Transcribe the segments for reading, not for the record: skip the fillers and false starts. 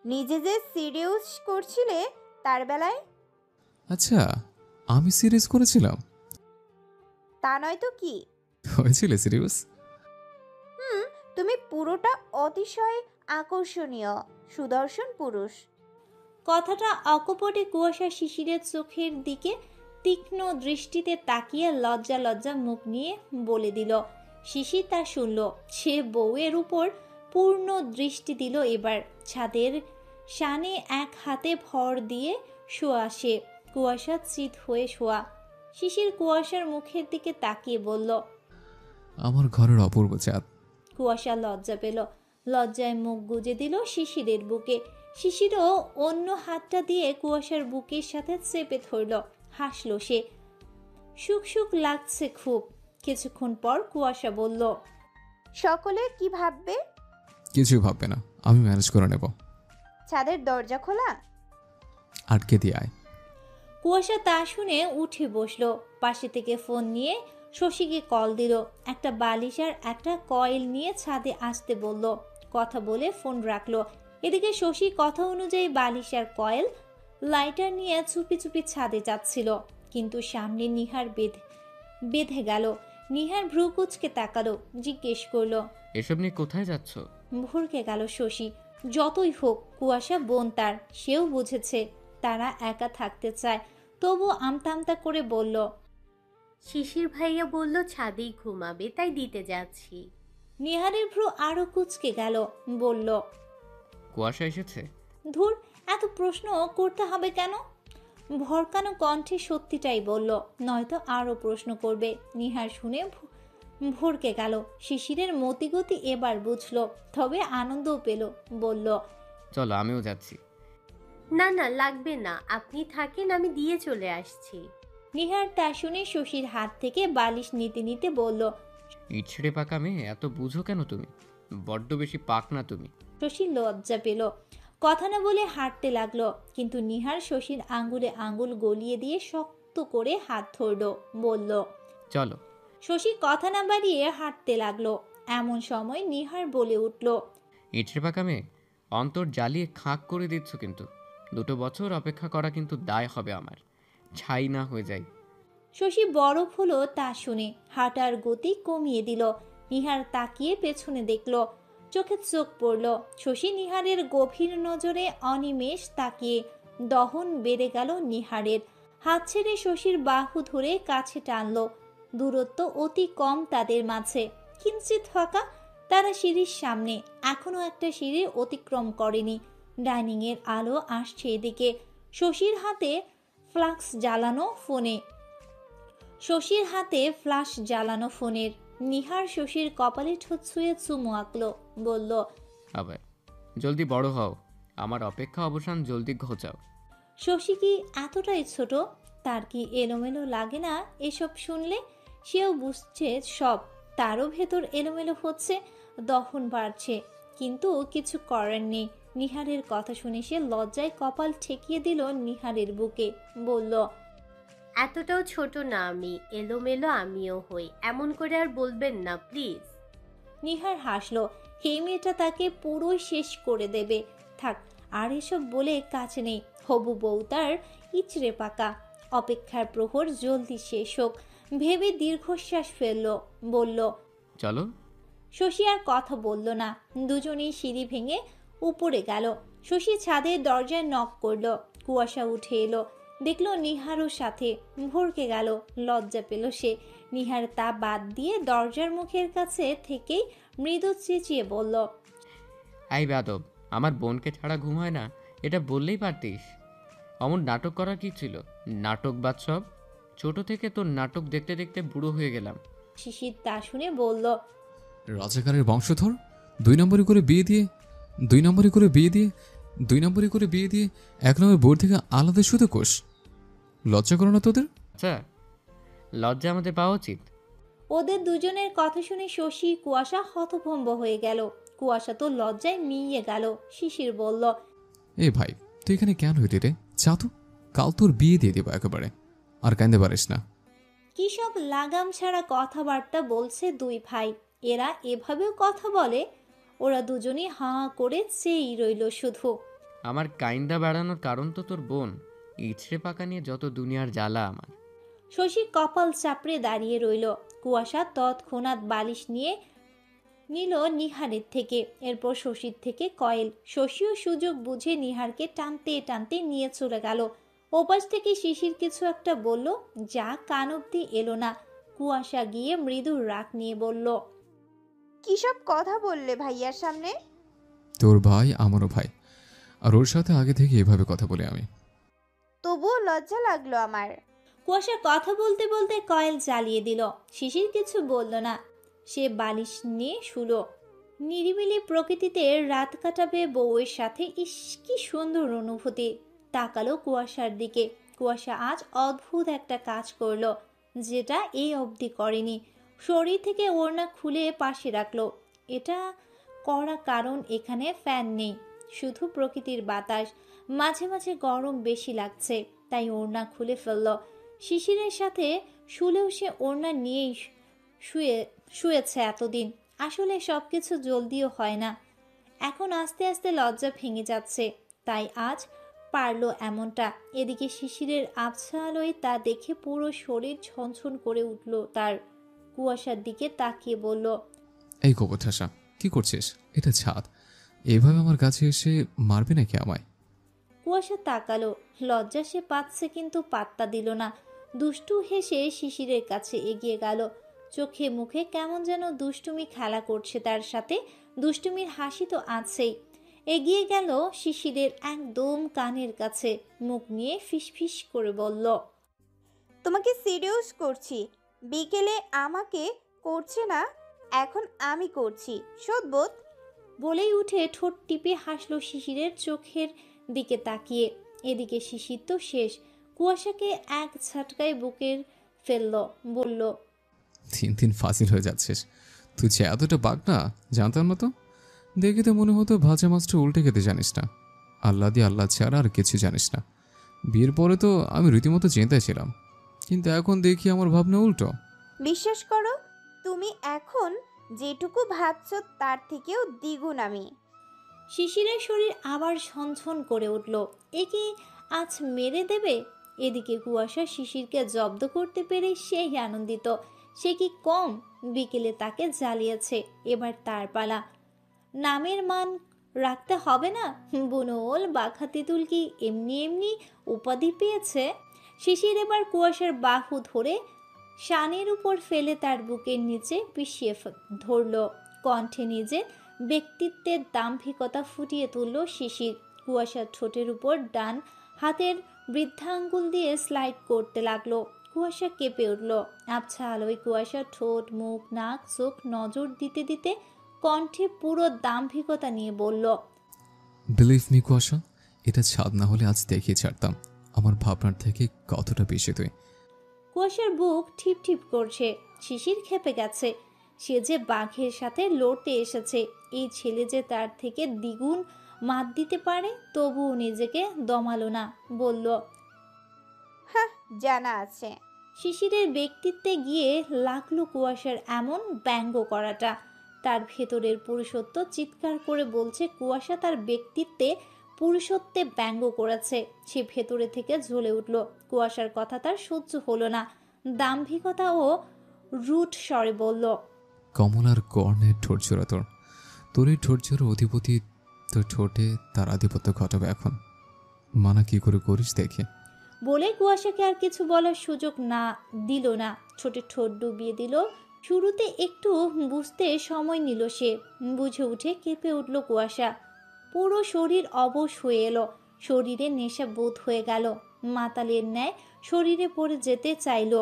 নিজে যে সিরিয়াস করছিলে তার বেলায়। আচ্ছা, আমি সিরিয়াস করেছিলাম? তা নয় তো কি। হয়েছিল সিরিয়াস? হুম, তুমি পুরোটা অতিশয় আকর্ষণীয়, সুদর্শন পুরুষ। কথাটা অকপটে কুয়াশা শিশিরের চোখের দিকে তীক্ষ্ণ দৃষ্টিতে তাকিয়ে লজ্জা লজ্জা মুখ নিয়ে বলে দিল। শিশির তা শুনল। সে বউয়ের উপর পূর্ণ দৃষ্টি দিল এবার। ছাদের শানে এক হাতে ভর দিয়ে শোয়া সে। কুয়াশা চিত হয়ে শোয়া। শিশির কুয়াশার মুখের দিকে তাকিয়ে বলল, আমার ঘরের অপূর্ব চাঁদ। কুয়াশা লজ্জা পেল। লজ্জায় মুখ গুজে দিল শিশিরের বুকে। শিশিরও অন্য হাতটা দিয়ে কুয়াশার বুকের সাথে চেপে ধরল। হাসল সে। সুখ সুখ লাগছে খুব। কিছুক্ষণ পর কুয়াশা বলল, সকলে কি ভাববে? কিছুই ভাববে না, আমি ম্যানেজ করে নেব। ছাদের দরজা খোলা? আটকে দিয়ে আয়। কুয়াশা তা শুনে উঠে বসলো। পাশে থেকে ফোন নিয়ে শশীকে কল দিল। একটা বালিশ আর একটা কয়েল নিয়ে ছাদে আসতে বলল। কথা বলে ফোন রাখলো। এদিকে শশী কথা অনুযায়ী বালিশ আর কয়েল লাইটার নিয়ে চুপি চুপি ছাদে যাচ্ছিল। কিন্তু সামনে নিহার বেঁধে গেল। নিহার ভ্রু কুচকে তাকালো, জিজ্ঞেস করলো, এসব নিয়ে কোথায় যাচ্ছ? ভরকে গেল শশী। যতই হোক কুয়াশা বোন তার, সেও বুঝেছে তারা একা থাকতে চায়। তবু আমতা আমতা করে বলল, শিশির ভাইয়া বলল ছাদেই ঘুমাবে, তাই দিতে যাচ্ছি। নিহারের ভ্রু আরো কুচকে গেল। বলল, কুয়াশা এসেছে? ধুর, এত প্রশ্ন করতে হবে কেন? ভরকানো কণ্ঠে সত্যিটাই বলল, নয়তো আরো প্রশ্ন করবে। নিহার শুনে ভরকে গেল। শিশিরের মতিগতি এবার বুঝলো, তবে আনন্দও পেল। বলল, চলো আমিও যাচ্ছি। না না, লাগবে না, আপনি থাকেন, আমি দিয়ে চলে আসছি। নিহার তা শুনে শশীর হাত থেকে বালিশ নিতে নিতে বলল, ইটছেড়ে পাকা মেয়ে, এত বুঝো কেন তুমি? বড্ড বেশি পাক না তুমি। শশী লজ্জা পেল। কথা না বলে হাঁটতে লাগলো। কিন্তু নিহার শশীর আঙ্গুলে আঙ্গুল গলিয়ে দিয়ে শক্ত করে হাত ধরল। বলল, চলো। শশী কথা না বাড়িয়ে হাঁটতে লাগলো। এমন সময় নিহার বলে উঠল, ইটছেড়ে পাকা মেয়ে, অন্তর জ্বালিয়ে খাঁক করে দিচ্ছ কিন্তু। 2 বছর অপেক্ষা করা কিন্তু দায় হবে আমার, ছাই না হয়ে যায়। শশী বরফ হলো তা শুনে হাঁটার গতি কমিয়ে দিল। নিহার তাকিয়ে পেছনে দেখল। চোখে চোখ পড়ল। শশী নিহারের গভীর নজরে অনিমেষ তাকিয়ে। দহন বেড়ে গেল নিহারের। হাত ছেড়ে শশীর বাহু ধরে কাছে টানল। দূরত্ব অতি কম তাদের মাঝে, কিঞ্চিত ফাঁকা। তারা সিঁড়ির সামনে। এখনো একটা সিঁড়ি অতিক্রম করেনি। ডাইনিং এর আলো আসছে এদিকে। শশীর হাতে ফ্লাক্স জ্বালানো ফোনে। শশীর হাতে ফ্লাশ জ্বালানো ফোনের। নিহার শশীর কপালে ঠোঁট ছুঁয়ে চুমু আঁকলো। বলল, আবার জলদি বড় হও, আমার অপেক্ষা অবসান জলদি ঘোচাও। শশী কি এতটাই ছোট? তার কি এলোমেলো লাগে না এসব শুনলে? সেও বুঝছে সব। তারও ভেতর এলোমেলো হচ্ছে, দহন বাড়ছে। কিন্তু কিছু করার নেই। নিহারের কথা শুনে সে লজ্জায় কপাল ঠেকিয়ে দিল নিহারের বুকে। বলল, এতটাও ছোট না আমি, এলোমেলো আমিও হই, এমন করে আর বলবেন না প্লিজ। নিহার হাসলো। এই মেয়েটা তাকে পুরোই শেষ করে দেবে। থাক, আর এসব বলে কাজ নেই। হবু বউ তার ইচড়ে পাকা। অপেক্ষার প্রহর জলদি শেষ হোক ভেবে দীর্ঘশ্বাস ফেলল। বলল, চলো। শশী আর কথা বলল না। দুজনেই সিঁড়ি ভেঙে উপরে গেল। শশী ছাদের দরজায় নক করল। কুয়াশা উঠে এলো। দেখলো নিহারও সাথে। ভরকে গেল। লজ্জা পেল সে। নিহার তা বাদ দিয়ে দরজার মুখের কাছে থেকেই মৃদু চেঁচিয়ে বলল, এই বেয়াদব, আমার বোনকে ছাড়া ঘুম হয় না, এটা বললেই পারতিস। অমন নাটক করার কি ছিল? নাটক বাদ সব। ছোট থেকে তোর নাটক দেখতে দেখতে বুড়ো হয়ে গেলাম। শিশির তা শুনে বলল, রাজাকারের বংশধর, 2 নম্বরই করে বিয়ে দিয়ে 2 নম্বরই করে বিয়ে দিয়ে 2 নম্বরই করে বিয়ে দিয়ে 1 নম্বর বোর্ড থেকে আলাদা শুধু কোষ। লজ্জা করো না তোদের? আচ্ছা, লজ্জা আমাদের পাওয়া উচিত। ওদের দুজনের কথা শুনে শশী কুয়াশা হতভম্ব হয়ে গেল। কুয়াশা তো লজ্জায় মিইয়ে গেল। শিশির বলল, এ ভাই, তুই এখানে কেন হইলি রে? চা তো, কাল তোর বিয়ে দিয়ে দেবো একেবারে। আর কান্দে পারিস না। কি সব লাগাম ছাড়া কথাবার্তা বলছে দুই ভাই। এরা এভাবেও কথা বলে? ওরা দুজনেই হাঁ করে চেয়েই রইল শুধু। আমার কাইন্দা বাড়ানোর কারণ তো তোর বোন। ইছড়ে পাকা নিয়ে যত দুনিয়ার জ্বালা আমার। শশী কপাল চাপড়ে দাঁড়িয়ে রইল। কুয়াশা তৎক্ষণাৎ বালিশ নিয়ে নিল নিহারের থেকে, এরপর শশীর থেকে কয়েল। শশীও সুযোগ বুঝে নিহারকে টানতে টানতে নিয়ে চলে গেল। ওপাশ থেকে শিশির কিছু একটা বলল, যা কান অব্দি এলো না। কুয়াশা গিয়ে মৃদু রাগ নিয়ে বলল, কি সব কথা বললে ভাইয়ার সামনে? তোর ভাই আমারও ভাই, আর ওর সাথে আগে থেকে এভাবে কথা বলি আমি। তবুও লজ্জা লাগলো আমার। কুয়াশা কথা বলতে বলতে কয়েল জ্বালিয়ে দিল। শিশির কিছু বলল না, সে বালিশ নিয়ে শুলো। নিরিবিলি প্রকৃতিতে রাত কাটাবে বউয়ের সাথে। ইস, কি সুন্দর অনুভূতি। তাকালো কুয়াশার দিকে। কুয়াশা আজ অদ্ভুত একটা কাজ করলো, যেটা এই অবধি করেনি। শরীর থেকে ওড়না খুলে পাশে রাখলো। এটা করা কারণ এখানে ফ্যান নেই, শুধু প্রকৃতির বাতাস। মাঝে মাঝে গরম বেশি লাগছে, তাই ওড়না খুলে ফেলল। শিশিরের সাথে শুলেও সে ওড়না নিয়েই শুয়েছে এতদিন। আসলে সবকিছু জলদিও হয় না, এখন আস্তে আস্তে লজ্জা ভেঙে যাচ্ছে, তাই আজ পারলো এমনটা। এদিকে শিশিরের আবছা আলোয় তা দেখে পুরো শরীর ঝনঝন করে উঠল তার। কুয়াশার দিকে তাকিয়ে বলল, এই কবর ঠাসা, কি করছিস? এটা ছাদ, এভাবে আমার কাছে এসে মারবে নাকি আমায়? কুয়াশা তাকালো। লজ্জা সে পাচ্ছে, কিন্তু পাত্তা দিল না। দুষ্টু হেসে শিশিরের কাছে এগিয়ে গেল। চোখে মুখে কেমন যেন দুষ্টুমি খেলা করছে তার সাথে। দুষ্টুমির হাসি তো আছেই। এগিয়ে গেল শিশিরের একদম কানের কাছে, মুখ নিয়ে ফিসফিস করে বলল, তোমাকে সিরিয়াস করছি, বিকেলে আমাকে করছে না, এখন আমি করছি, শোধবোধ। বলেই উঠে ঠোঁট টিপে হাসলো শিশিরের চোখের দিকে তাকিয়ে। এদিকে শিশির তো শেষ। কুয়াশাকে এক ঝাটকায় বুকের ফেলল, বলল, দিন দিন ফাজিল হয়ে যাচ্ছিস। তুই যে এতটা বাঘ না, জানতাম না তো। দেখে তো মনে হতো ভাজা মাছটা উল্টে খেতে জানিস না। আল্লাহ দিয়ে আল্লাহ ছাড়া আর কিছু জানিস না। বিয়ের পরে তো আমি রীতিমতো চিন্তায় ছিলাম, কিন্তু এখন দেখি আমার ভাবনা উল্টো। বিশ্বাস করো, তুমি এখন যেটুকু ভাবছো তার থেকেও দ্বিগুণ আমি। শিশিরের শরীর আবার ঝনঝন করে উঠল। এ কি আজ মেরে দেবে? এদিকে কুয়াশা শিশিরকে জব্দ করতে পেরে সেই আনন্দিত। সে কি কম? বিকেলে তাকে জ্বালিয়েছে, এবার তার পালা। নামের মান রাখতে হবে না? বুনোল বাঘা তেঁতুল কি এমনি এমনি উপাধি পেয়েছে? শিশির এবার কুয়াশার বাহু ধরে শানের উপর ফেলে তার বুকের নিচে পিষিয়ে ধরল। কণ্ঠে নিজের ব্যক্তিত্বের দাম্ভিকতা ফুটিয়ে তুলল শিশির। কুয়াশার ঠোঁটের উপর ডান হাতের বৃদ্ধাঙ্গুল দিয়ে স্লাইড করতে লাগলো। কুয়াশা কেঁপে উঠল। আবছা আলোয় কুয়াশার ঠোঁট, মুখ, নাক, চোখ নজর দিতে দিতে কণ্ঠে পুরো দাম্ভিকতা নিয়ে বলল, বিলিভ মি কুয়াশা, এটা ছাদ না হলে আজ দেখিয়ে ছাড়তাম আমার ভাবনার থেকে কতটা বেশি তুই। কুয়াশার বুক ঠিপ ঠিপ করছে। শিশির খেপে গেছে। সে যে বাঘের সাথে লড়তে এসেছে, এই ছেলে যে তার থেকে দ্বিগুণ মাত দিতে পারে, তবুও নিজেকে দমালো না, বলল, হ্যাঁ, জানা আছে। শিশিরের ব্যক্তিত্বে গিয়ে লাগলো কুয়াশার এমন ব্যঙ্গ করাটা। তার ভেতরের পুরুষত্ব চিৎকার করে বলছে কুয়াশা তার ব্যক্তিত্বে পুরুষত্বে ব্যঙ্গ করেছে। সে ভেতরে থেকে জ্বলে উঠল। কুয়াশার কথা তার সহ্য হলো না। দাম্ভিকতা ও রুট স্বরে বলল, কমলার কর্ণের ঠোঁট জোড়া তোর, তোর এই ঠোঁট জোড়া অধিপতি তোর ঠোঁটে তার আধিপত্য ঘটাবে এখন। মানা কি করে করিস দেখে। বলে কুয়াশাকে আর কিছু বলার সুযোগ না দিল না। ছোটে ঠোঁট ডুবিয়ে দিল। শুরুতে একটু বুঝতে সময় নিল সে। বুঝে উঠে কেঁপে উঠল কুয়াশা। পুরো শরীর অবশ হয়ে এলো। শরীরে নেশা বোধ হয়ে গেল। মাতালের ন্যায় শরীরে পড়ে যেতে চাইল।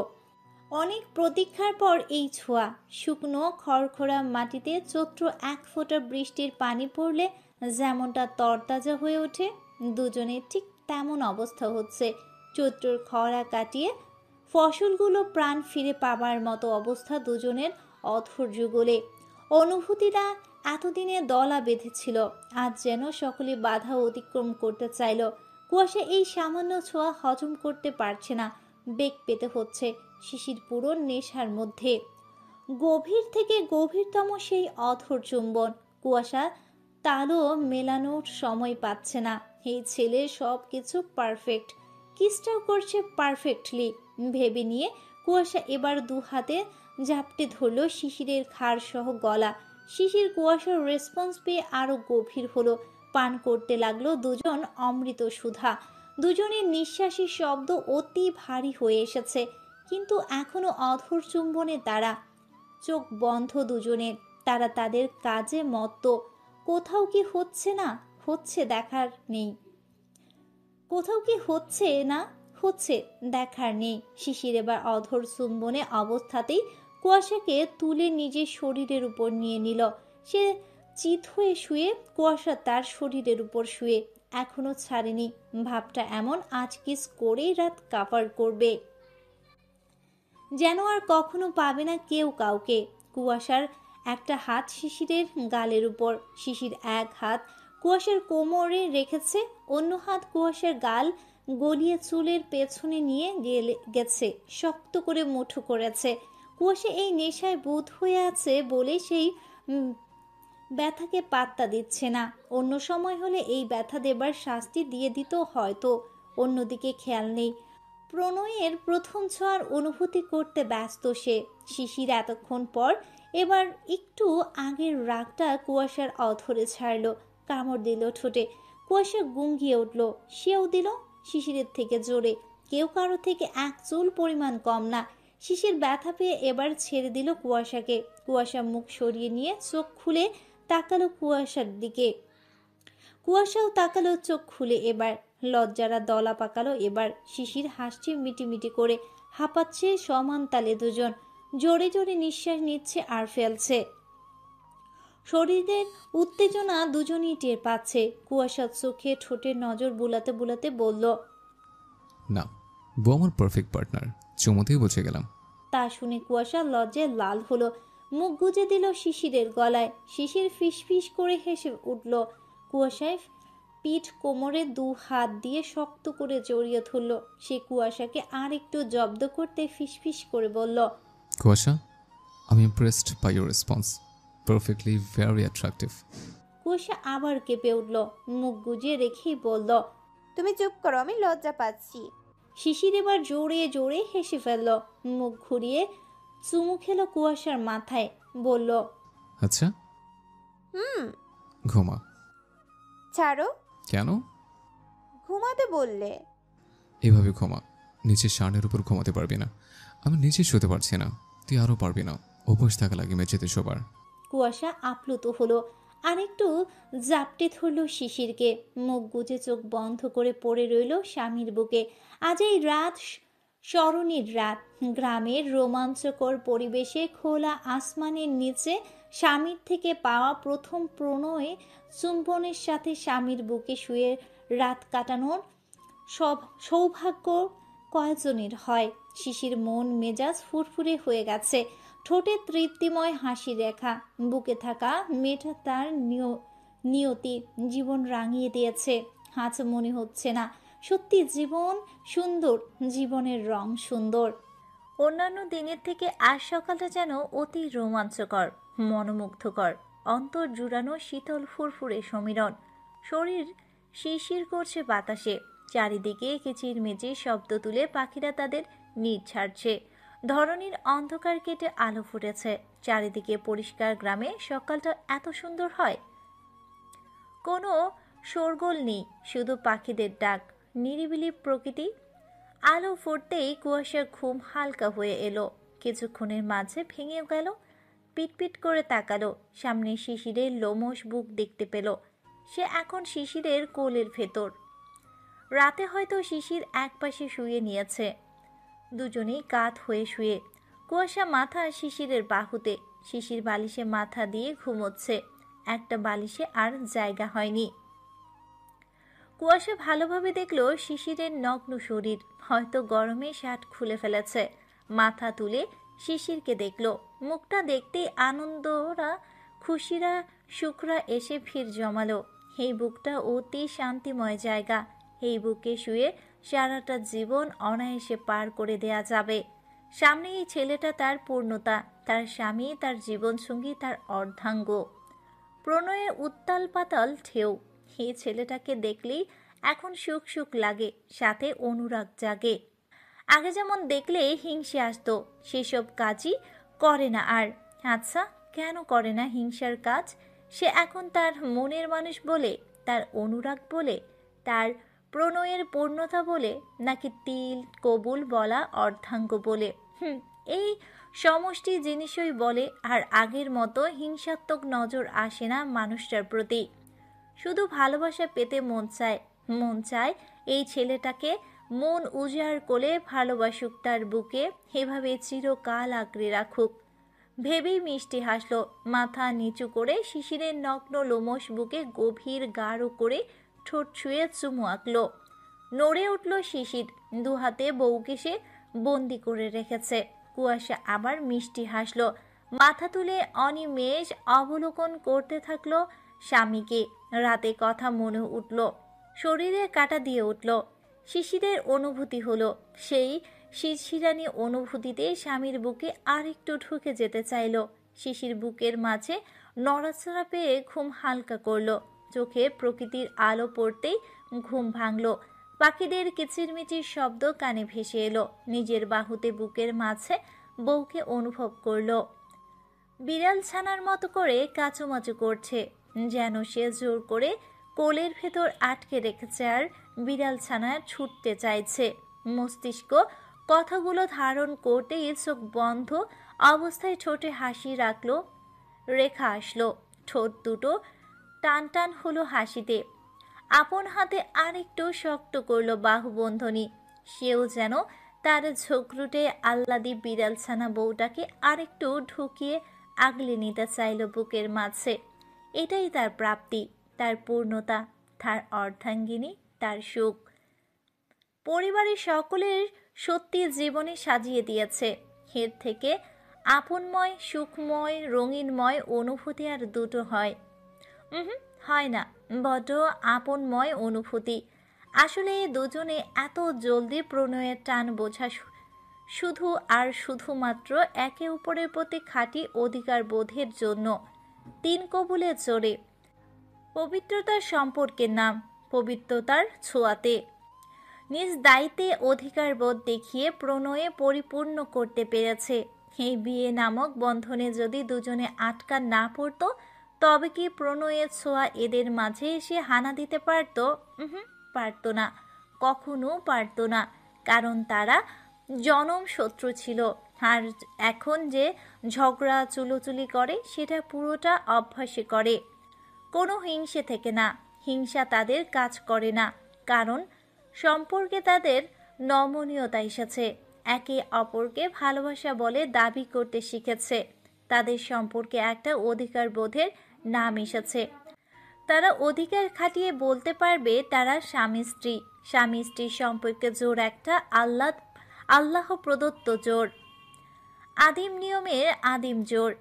অনেক প্রতীক্ষার পর এই ছোঁয়া। শুকনো খড়খড়া মাটিতে চৈত্র এক ফোঁটা বৃষ্টির পানি পড়লে যেমনটা তরতাজা হয়ে ওঠে, দুজনের ঠিক তেমন অবস্থা হচ্ছে। চৈত্রর খরা কাটিয়ে ফসলগুলো প্রাণ ফিরে পাবার মতো অবস্থা দুজনের অধৈর্য যুগলে। অনুভূতিটা এতদিনে দলা বেঁধেছিল, আজ যেন সকলে বাধা অতিক্রম করতে চাইল। কুয়াশা এই সামান্য ছোঁয়া হজম করতে পারছে না, বেগ পেতে হচ্ছে। শিশির পুরো নেশার মধ্যে। গভীর থেকে গভীরতম সেই অধর চুম্বন। কুয়াশা তালও মেলানোর সময় পাচ্ছে না। এই ছেলে সব কিছু পারফেক্ট, কিসটাও করছে পারফেক্টলি ভেবে নিয়ে কুয়াশা এবার দু হাতে ঝাপটে ধরল শিশিরের ঘাড় সহ গলা। শিশির কুয়াশার রেসপন্স পেয়ে আরো গভীর হলো। পান করতে লাগলো দুজন অমৃত সুধা। দুজনের নিঃশ্বাসের শব্দ অতি ভারী হয়ে এসেছে, কিন্তু এখনো অধর চুম্বনে তারা। চোখ বন্ধ দুজনের, তারা তাদের কাজে মত্ত। কোথাও কি হচ্ছে না হচ্ছে দেখার নেই, কোথাও কি হচ্ছে না হচ্ছে দেখার নেই। শিশির এবার অধর চুম্বনে অবস্থাতেই কুয়াশাকে তুলে নিজের শরীরের উপর নিয়ে নিল। সে চিত হয়ে শুয়ে, কুয়াশা তার শরীরের উপর শুয়ে, এখনো ছাড়েনি। ভাবটা এমন, আজ কিস করেই রাত কাভার করবে, যেন আর কখনো পাবে না কেউ কাউকে। কুয়াশার একটা হাত শিশিরের গালের উপর, শিশির এক হাত কুয়াশার কোমরে রেখেছে, অন্য হাত কুয়াশার গাল গলিয়ে চুলের পেছনে নিয়ে গেছে, শক্ত করে মুঠো করেছে। কুয়াশা এই নেশায় বুঁদ হয়ে আছে বলে সেই ব্যথাকে পাত্তা দিচ্ছে না। অন্য সময় হলে এই ব্যথা দেবার শাস্তি দিয়ে দিত হয়তো। অন্যদিকে খেয়াল নেই, প্রণয়ের প্রথম ছোঁয়ার অনুভূতি করতে ব্যস্ত সে। শিশির এতক্ষণ পর এবার একটু আগের রাগটা কুয়াশার অধরে ছাড়ল, কামড় দিল ঠোঁটে। কুয়াশা গুঙ্গিয়ে উঠল, সেও দিল শিশিরের থেকে জোরে, কেউ কারো থেকে এক চুল পরিমাণ কম না। শিশির ব্যথা পেয়ে এবার ছেড়ে দিল কুয়াশাকে। কুয়াশা মুখ সরিয়ে নিয়ে চোখ খুলে তাকালো কুয়াশার দিকে। কুয়াশাও তাকালো চোখ খুলে, এবার লজ্জারা দলা পাকালো। এবার শিশির হাসছে মিটিমিটি করে, হাঁপাচ্ছে সমান তালে দুজন, জোরে জোরে নিঃশ্বাস নিচ্ছে আর ফেলছে। শরীরের উত্তেজনা দুজনই টের পাচ্ছে। কুয়াশার চোখে ঠোঁটের নজর বুলাতে বুলাতে বলল, না, বউ আমার পারফেক্ট পার্টনার, চুমোতেই বুঝে গেলাম। তা শুনে কুয়াশা লজ্জায় লাল হলো, মুখ গুজে দিল শিশিরের গলায়। শিশির ফিসফিস করে হেসে উঠল। কুয়াশায় পিঠ কোমরে দু হাত দিয়ে শক্ত করে জড়িয়ে ধরল। সে কুয়াশাকে আর একটু জব্দ করতে ফিসফিস করে বলল, কুয়াশা, আমি impressed by your response, perfectly very attractive. Kuasha আবার কেঁপে উঠল, মুখ গুজিয়ে রেখেই বলল, তুমি চুপ করো, আমি লজ্জা পাচ্ছি। শিশির এবার জোরে জোরে হেসে ফেলল, মুখ ঘুরিয়ে চুমু খেলো কুয়াশার মাথায়, বলল, আচ্ছা, হুম। ঘুমা। ছাড়ো। কেন? ঘুমাতে বললে। এভাবে ঘুমা, নিচের শানের উপর ঘুমাতে পারবি না। আমি নিচে শুতে পারছি না, তুই আরও পারবি না। অভ্যাস থাকা লাগে মেঝেতে শোবার। কুয়াশা আপ্লুত হলো, আরেকটু জাপটে ধরল শিশিরকে। মুখ গুজে চোখ বন্ধ করে পড়ে রইল স্বামীর বুকে। আজ এই রাত স্মরণীর রাত, গ্রামের রোমাঞ্চকর পরিবেশে খোলা আসমানের নিচে স্বামীর থেকে পাওয়া প্রথম প্রণয় চুম্বনের সাথে স্বামীর বুকে শুয়ে রাত কাটানোর সব সৌভাগ্য কয়জনের হয়। শিশির মন মেজাজ ফুরফুরে হয়ে গেছে, ঠোঁটে তৃপ্তিময় হাসি রেখা, বুকে থাকা মেয়েটা তার নিয়তি জীবন রাঙিয়ে দিয়েছে। আজ মনে হচ্ছে না, সত্যি জীবন সুন্দর, জীবনের রং সুন্দর। অন্যান্য দিনের থেকে আজ সকালটা যেন অতি রোমাঞ্চকর, মনোমুগ্ধকর, অন্তর জুড়ানো শীতল ফুরফুরে সমীরণ। শরীর শিরশির করছে বাতাসে, চারিদিকে কিচিরমিচির শব্দ তুলে পাখিরা তাদের নির ছাড়ছে। ধরনীর অন্ধকার কেটে আলো ফুটেছে, চারিদিকে পরিষ্কার। গ্রামে সকালটা এত সুন্দর হয়। কোনো শোরগোল নেই, শুধু পাখিদের ডাক, নিরিবিলি প্রকৃতি। আলো ফুটতেই কুয়াশার ঘুম হালকা হয়ে এলো, কিছুক্ষণের মাঝে ভেঙে গেল। পিটপিট করে তাকালো, সামনে শিশিরের লোমশ বুক দেখতে পেল। সে এখন শিশিরের কোলের ভেতর। রাতে হয়তো শিশির একপাশে শুয়ে নিয়েছে, দুজনেই কাত হয়ে শুয়ে। কুয়াশা মাথা শিশিরের বাহুতে, শিশির বালিশে মাথা দিয়ে ঘুমোচ্ছে, একটা বালিশে আর জায়গা হয়নি। কুয়াশা ভালোভাবে দেখলো শিশিরের নগ্ন শরীর, হয়তো গরমে শার্ট খুলে ফেলেছে। মাথা তুলে শিশিরকে দেখলো, মুখটা দেখতেই আনন্দরা, খুশিরা, সুখরা এসে ভিড় জমালো। এই বুকটা অতি শান্তিময় জায়গা, এই বুকে শুয়ে সারাটা জীবন অনায়াসে পার করে দেয়া যাবে। সামনে এই ছেলেটা তার পূর্ণতা, তার স্বামী, তার জীবনসঙ্গী, তার অর্ধাঙ্গ। প্রণয়ের উত্তাল পাতাল ঢেউ। এই ছেলেটাকে দেখলেই এখন সুখ সুখ লাগে, সাথে অনুরাগ জাগে। আগে যেমন দেখলে হিংসে আসতো, সেসব কাজই করে না আর। আচ্ছা, কেন করে না হিংসার কাজ? সে এখন তার মনের মানুষ বলে, তার অনুরাগ বলে, তার প্রণয়ের পূর্ণতা বলে, নাকি তিল কবুল বলা অর্ধাঙ্গ বলে? এই সমষ্টি জিনিসই বলে। আর আগের মতো হিংসাত্মক নজর আসে না মানুষটার প্রতি। শুধু ভালোবাসা পেতে মন চায় এই ছেলেটাকে মন উজাড় করে ভালোবাসুক, তার বুকে এভাবে চিরকাল আঁকড়ে রাখুক। ভেবেই মিষ্টি হাসলো। মাথা নিচু করে শিশিরের নগ্ন লোমশ বুকে গভীর গাঢ় করে ঠোঁট ছুঁয়ে চুমু আঁকলো। নড়ে উঠল শিশির। দুহাতে বউকে সে বন্দি করে রেখেছে। কুয়াশা আবার মিষ্টি হাসলো। মাথা তুলে অনিমেষ অবলোকন করতে থাকলো স্বামীকে। রাতে কথা মনে উঠল, শরীরে কাটা দিয়ে উঠল। শিশিরের অনুভূতি হলো, সেই শিরশিরানি অনুভূতিতে স্বামীর বুকে আরেকটু ঢুকে যেতে চাইল। শিশির বুকের মাঝে নড়াচড়া পেয়ে ঘুম হালকা করলো। চোখে প্রকৃতির আলো পড়তেই ঘুম ভাঙল। পাখিদের কিচিরমিচির শব্দ কানে ভেসে এলো। নিজের বাহুতে বুকের মাঝে বউকে অনুভব করলো। বিড়াল ছানার মতো করে কাচুমাচু করছে, যেন সে জোর করে কোলের ভেতর আটকে রেখেছে আর বিড়াল ছানা ছুটতে চাইছে। মস্তিষ্ক কথাগুলো ধারণ করতেই চোখ বন্ধ অবস্থায় ঠোঁটে হাসি রাখলো। রেখা আসলো, ঠোঁট দুটো টান টান হলো হাসিতে। আপন হাতে আরেকটু শক্ত করলো বাহুবন্ধনী। সেও যেন তার ঝোঁকরুটে আহ্লাদি বিড়ালছানা বউটাকে আরেকটু ঢুকিয়ে আগলে নিতে চাইল বুকের মাঝে। এটাই তার প্রাপ্তি, তার পূর্ণতা, তার অর্ধাঙ্গিনী, তার সুখ। পরিবারের সকলের সত্যি জীবনে সাজিয়ে দিয়েছে। এর থেকে আপনময়, সুখময়, রঙিনময় অনুভূতি আর দুটো হয়? হয় না, বড় আপনময় অনুভূতি। আসলে এই দুজনে এত জলদি প্রণয়ের টান বোঝা শুধু আর শুধুমাত্র একে অপরের প্রতি খাঁটি অধিকার বোধের জন্য। তিন কবুলের জোরে, পবিত্রতার সম্পর্কের নাম, পবিত্রতার ছোঁয়াতে, নিজ দায়িত্বে অধিকার বোধ দেখিয়ে প্রণয়ে পরিপূর্ণ করতে পেরেছে। এই বিয়ে নামক বন্ধনে যদি দুজনে আটকা না পড়তো, তবে কি প্রণয়ের ছোঁয়া এদের মাঝে এসে হানা দিতে পারত? পারত না, কখনো পারত না। কারণ তারা জনম শত্রু ছিল। আর এখন যে ঝগড়া চুলোচুলি করে, সেটা পুরোটা অভ্যাসে করে, কোনো হিংসে থেকে না। হিংসা তাদের কাজ করে না, কারণ সম্পর্কে তাদের নমনীয়তা এসেছে। একে অপরকে ভালোবাসা বলে দাবি করতে শিখেছে। তাদের সম্পর্কে একটা অধিকার বোধের নাম এসেছে। তারা অধিকার খাটিয়ে বলতে পারবে তারা স্বামী স্ত্রী। স্বামী স্ত্রীর সম্পর্কে জোর একটা আল্লাহ প্রদত্ত জোর, আদিম নিয়মের আদিম জোর।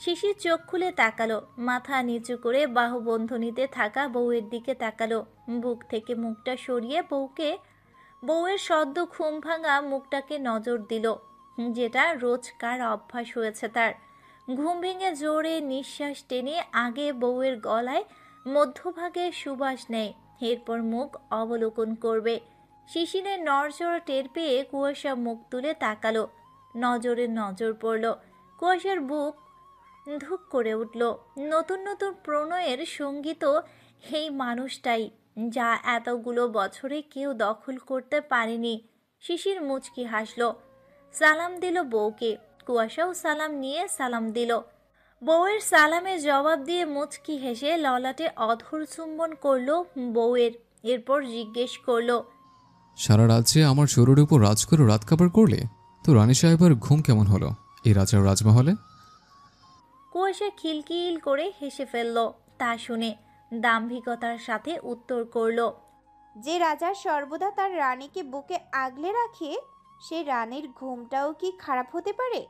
শিশির চোখ খুলে তাকালো, মাথা নিচু করে বাহুবন্ধনীতে থাকা বউয়ের দিকে তাকালো। বুক থেকে মুখটা সরিয়ে বউয়ের সদ্য ঘুম ভাঙা মুখটাকে নজর দিল, যেটা রোজকার অভ্যাস হয়েছে তার। ঘুম ভেঙে জোরে নিঃশ্বাস টেনে আগে বউয়ের গলায় মধ্যভাগে সুবাস নেয়, এরপর মুখ অবলোকন করবে। শিশিরের নড়চড় টের পেয়ে কুয়াশা মুখ তুলে তাকালো। নজরে নজর পড়ল। কুয়াশার বুক ধুক করে উঠল। নতুন নতুন প্রণয়ের সঙ্গীত এই মানুষটাই, যা এতগুলো বছরে কেউ দখল করতে পারেনি। শিশির মুচকি হাসল, সালাম দিল বউকে। কুয়াশাও সালাম নিয়ে সালাম দিল। বউয়ের সালামে জবাব দিয়ে মুচকি হেসে ললাটে অধর চুম্বন করলো বউয়ের। এরপর জিজ্ঞেস করলো, সারা রাজ্যে আমার শরীরের উপর রাজ করে রাত কাপড় করলে তো রানী সাহেবের ঘুম কেমন হলো এই রাজার রাজমহলে? কুয়াশা খিলখিল করে হেসে ফেলল। তা শুনে দাম্ভিকতার সাথে উত্তর করল, যে রাজা সর্বদা তার রানীকে বুকে আগলে রাখে, সে রানীর ঘুমটাও কি খারাপ হতে পারে?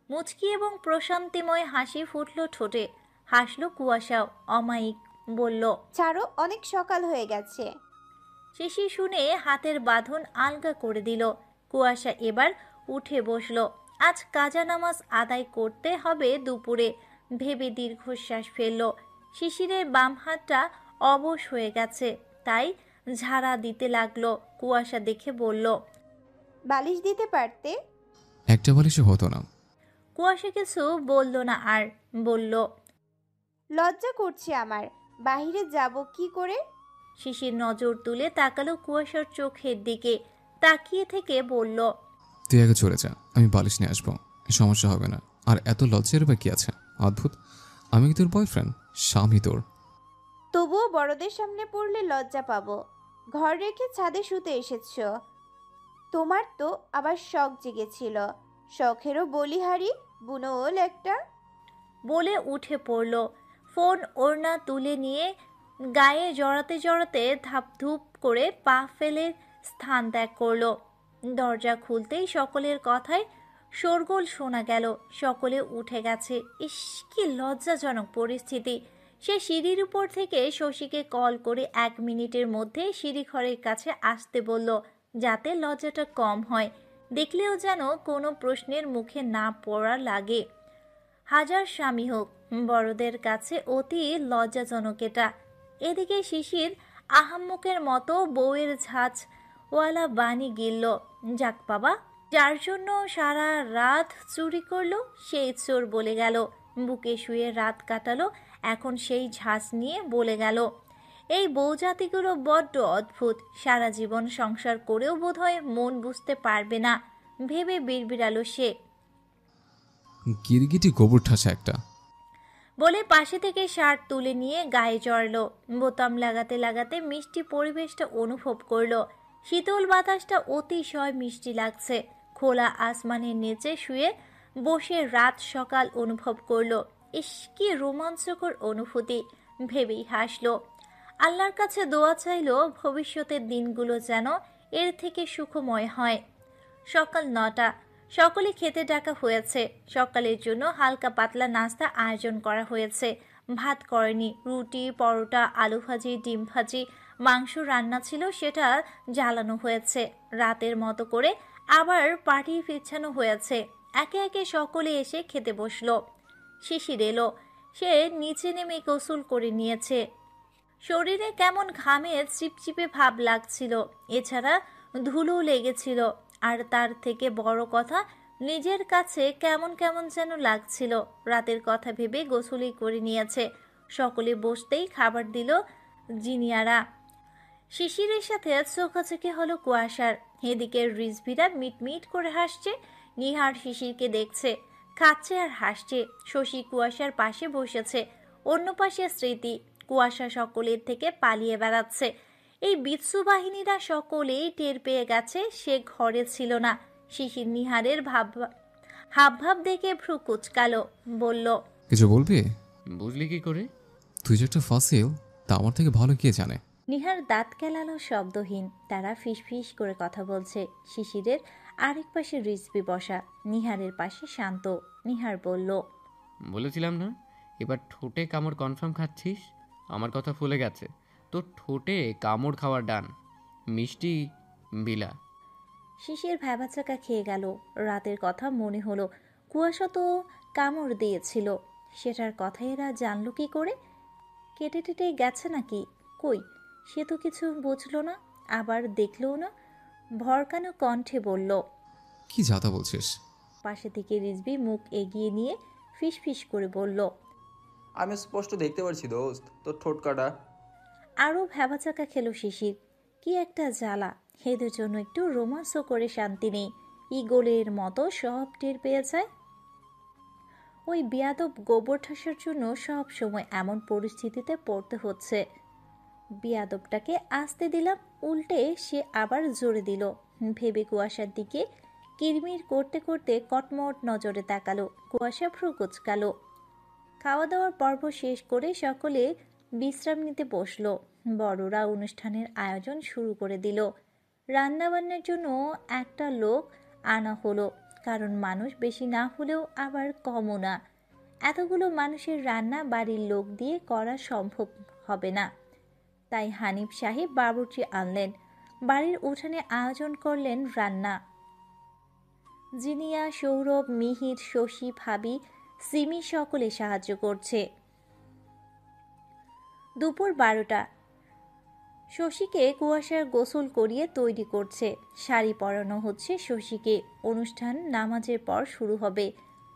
মুচকি এবং প্রশান্তিময় হাসি ফুটল ঠোঁটে। হাসলো কুয়াশাও, অমায়িক বলল, ছাড়ো, অনেক সকাল হয়ে গেছে। শিশি শুনে হাতের বাঁধন আলগা করে দিল। কুয়াশা এবার উঠে বসল। আজ কাজা নামাজ আদায় করতে হবে দুপুরে ভেবে দীর্ঘশ্বাস ফেলল। শিশিরের বাম হাতটা অবশ হয়ে গেছে, তাই ঝাড়া দিতে লাগলো। কুয়াশা দেখে বলল। বালিশ দিতে পারতে। একটা বালিশে হতো না। কুয়াশা কিছু বলল না, আর বলল। লজ্জা করছে আমার, বাইরে যাব কি করে? শিশির নজর তুলে তাকালো কুয়াশার চোখের দিকে, তাকিয়ে থেকে বলল। তুই আগে চলে যা, আমি বালিশ নিয়ে আসবো, সমস্যা হবে না। আর এত লজ্জার বা কি আছে? অদ্ভুত, আমি কি তোর বয়ফ্রেন্ড? স্বামী তোর। তবুও বড়দের সামনে পড়লে লজ্জা পাবো। ঘর রেখে ছাদে শুতে এসেছো। তোমার তো আবার শখ জেগেছিল। শখেরও বলিহারি বুনোল একটা। বলে উঠে পড়ল। ফোন ওড়না তুলে নিয়ে গায়ে জড়াতে জড়াতে ধাপধুপ করে পা ফেলে স্থান ত্যাগ করলো। দরজা খুলতেই সকলের কথায় শোরগোল শোনা গেল। সকলে উঠে গেছে। ইস, কি লজ্জাজনক পরিস্থিতি। সে সিঁড়ির উপর থেকে শশীকে কল করে 1 মিনিটের মধ্যে সিঁড়িঘরের কাছে আসতে বলল, যাতে লজ্জাটা কম হয়, দেখলেও যেন কোনো প্রশ্নের মুখে না পড়া লাগে। হাজার স্বামী হোক, বড়দের কাছে অতি লজ্জাজনক এটা। এদিকে শিশির আহাম্মকের মতো বউয়ের ঝাঁজ ওয়ালা বাণী গিলল। যাক বাবা, যার জন্য সারা রাত চুরি করলো সেই চোর বলে গেল। বুকে শুয়ে রাত কাটালো, এখন সেই ঝাঁজ নিয়ে বলে গেল। এই বউজাতিগুলো বড্ড অদ্ভুত। সারা জীবন সংসার করেও বোধহয় মন বুঝতে পারবে না, ভেবে বিড়বিড়ালো সে। গিরগিটি গোবর ঠাসা একটা। বলে পাশে থেকে শার্ট তুলে নিয়ে গায়ে জড়ালো। বোতাম লাগাতে লাগাতে মিষ্টি পরিবেশটা অনুভব করলো। শীতল বাতাসটা অতিশয় মিষ্টি লাগছে। খোলা আসমানের নিচে শুয়ে বসে রাত সকাল অনুভব করলো। ইস, কি রোমাঞ্চকর অনুভূতি, ভেবেই হাসলো। আল্লাহর কাছে দোয়া চাইলো ভবিষ্যতের দিনগুলো যেন এর থেকে সুখময় হয়। সকাল 9টা। সকলে খেতে ডাকা হয়েছে। সকালের জন্য হালকা পাতলা নাস্তা আয়োজন করা হয়েছে। ভাত করেনি, রুটি, পরোটা, আলু ভাজি, ডিম ভাজি, মাংস রান্না ছিল, সেটা জ্বালানো হয়েছে। রাতের মতো করে আবার পাটি বিছানো হয়েছে। একে একে সকলে এসে খেতে বসলো। শিশির এলো। সে নিচে নেমে গোসল করে নিয়েছে। শরীরে কেমন ঘামের চিপচিপে ভাব লাগছিল, এছাড়া ধুলো লেগেছিল। আর তার থেকে বড় কথা, নিজের কাছে কেমন কেমন যেন লাগছিল। রাতের কথা ভেবে গোসলই করে নিয়েছে। সকলে বসতেই খাবার দিল জিনিয়ারা। শিশিরের সাথে চোখাচোখি হলো কুয়াশার। এদিকে রিজভিরা মিটমিট করে হাসছে। নিহার শিশিরকে দেখছে, খাচ্ছে আর হাসছে। শশী কুয়াশার পাশে বসেছে, অন্য পাশে স্মৃতি। কুয়াশা সকলের থেকে পালিয়ে বেড়াচ্ছে। এই বিচ্ছু বাহিনীরা সকলেই টের পেয়ে গেছে সে ঘরে ছিল না। শিশির নিহারের হাবভাব দেখে ভ্রু কুচকালো, বলল। কিছু বলবি? বুঝলি কি করে? তুই যে একটা ফাসিল, তা আমার থেকে ভালো কে জানে। নিহার দাঁত কেলালো শব্দহীন। তারা ফিসফিস করে কথা বলছে। শিশিরের আরেক পাশে রিজভি বসা, নিহারের পাশে শান্ত। নিহার বলল। বলেছিলাম না, এবার ঠোঁটে কামড় কনফার্ম খাচ্ছিস। আমার কথা ফুলে গেছে, তোর ঠোঁটে কামড় খাওয়ার ডান। মিষ্টি বিলা। শিশির ভ্যাবাচাকা খেয়ে গেল। রাতের কথা মনে হলো। কুয়াশা তো কামড় দিয়েছিল, সেটার কথা এরা জানলো কি করে? কেটে টেটে গেছে নাকি? কই, সে তো কিছু বুঝলো না, আবার দেখলও না। ভরকানো কণ্ঠে বলল। কি যাতা বলছিস? পাশে থেকে রিজভি মুখ এগিয়ে নিয়ে ফিসফিস করে বলল। আমি স্পষ্ট দেখতে পাচ্ছি দোস্ত, তোর ঠোঁট কাটা। আরও ভ্যাবাচাকা খেলো শিশির। কি একটা জ্বালা, এদের জন্য একটু রোমাঞ্চ করে শান্তি নেই। ইগলের মতো সব টের পেয়ে যায়। ওই বেয়াদব গোবর ঠাসার জন্য সব সময় এমন পরিস্থিতিতে পড়তে হচ্ছে। বেয়াদবটাকে আসতে দিলাম, উল্টে সে আবার জোরে দিল। ভেবে কুয়াশার দিকে কিরমির করতে করতে কটমট নজরে তাকালো। কুয়াশা ভ্রু কুচকালো। খাওয়া দাওয়ার পর্ব শেষ করে সকলে বিশ্রাম নিতে বসলো। বড়রা অনুষ্ঠানের আয়োজন শুরু করে দিল। রান্নাবান্নার জন্য একটা লোক আনা হলো, কারণ মানুষ বেশি না হলেও আবার কমও না। এতগুলো মানুষের রান্না বাড়ির লোক দিয়ে করা সম্ভব হবে না। তাই হানিফ সাহেব বাবুর্চি আনলেন। বাড়ির উঠানে আয়োজন করলেন রান্না। জিনিয়া, সৌরভ, মিহির, শশী, ভাবি, সিমি সকলে সাহায্য করছে। দুপুর 12টা। শশীকে কুয়াশার গোসল করিয়ে তৈরি করছে। শাড়ি পরানো হচ্ছে শশীকে। অনুষ্ঠান নামাজের পর শুরু হবে।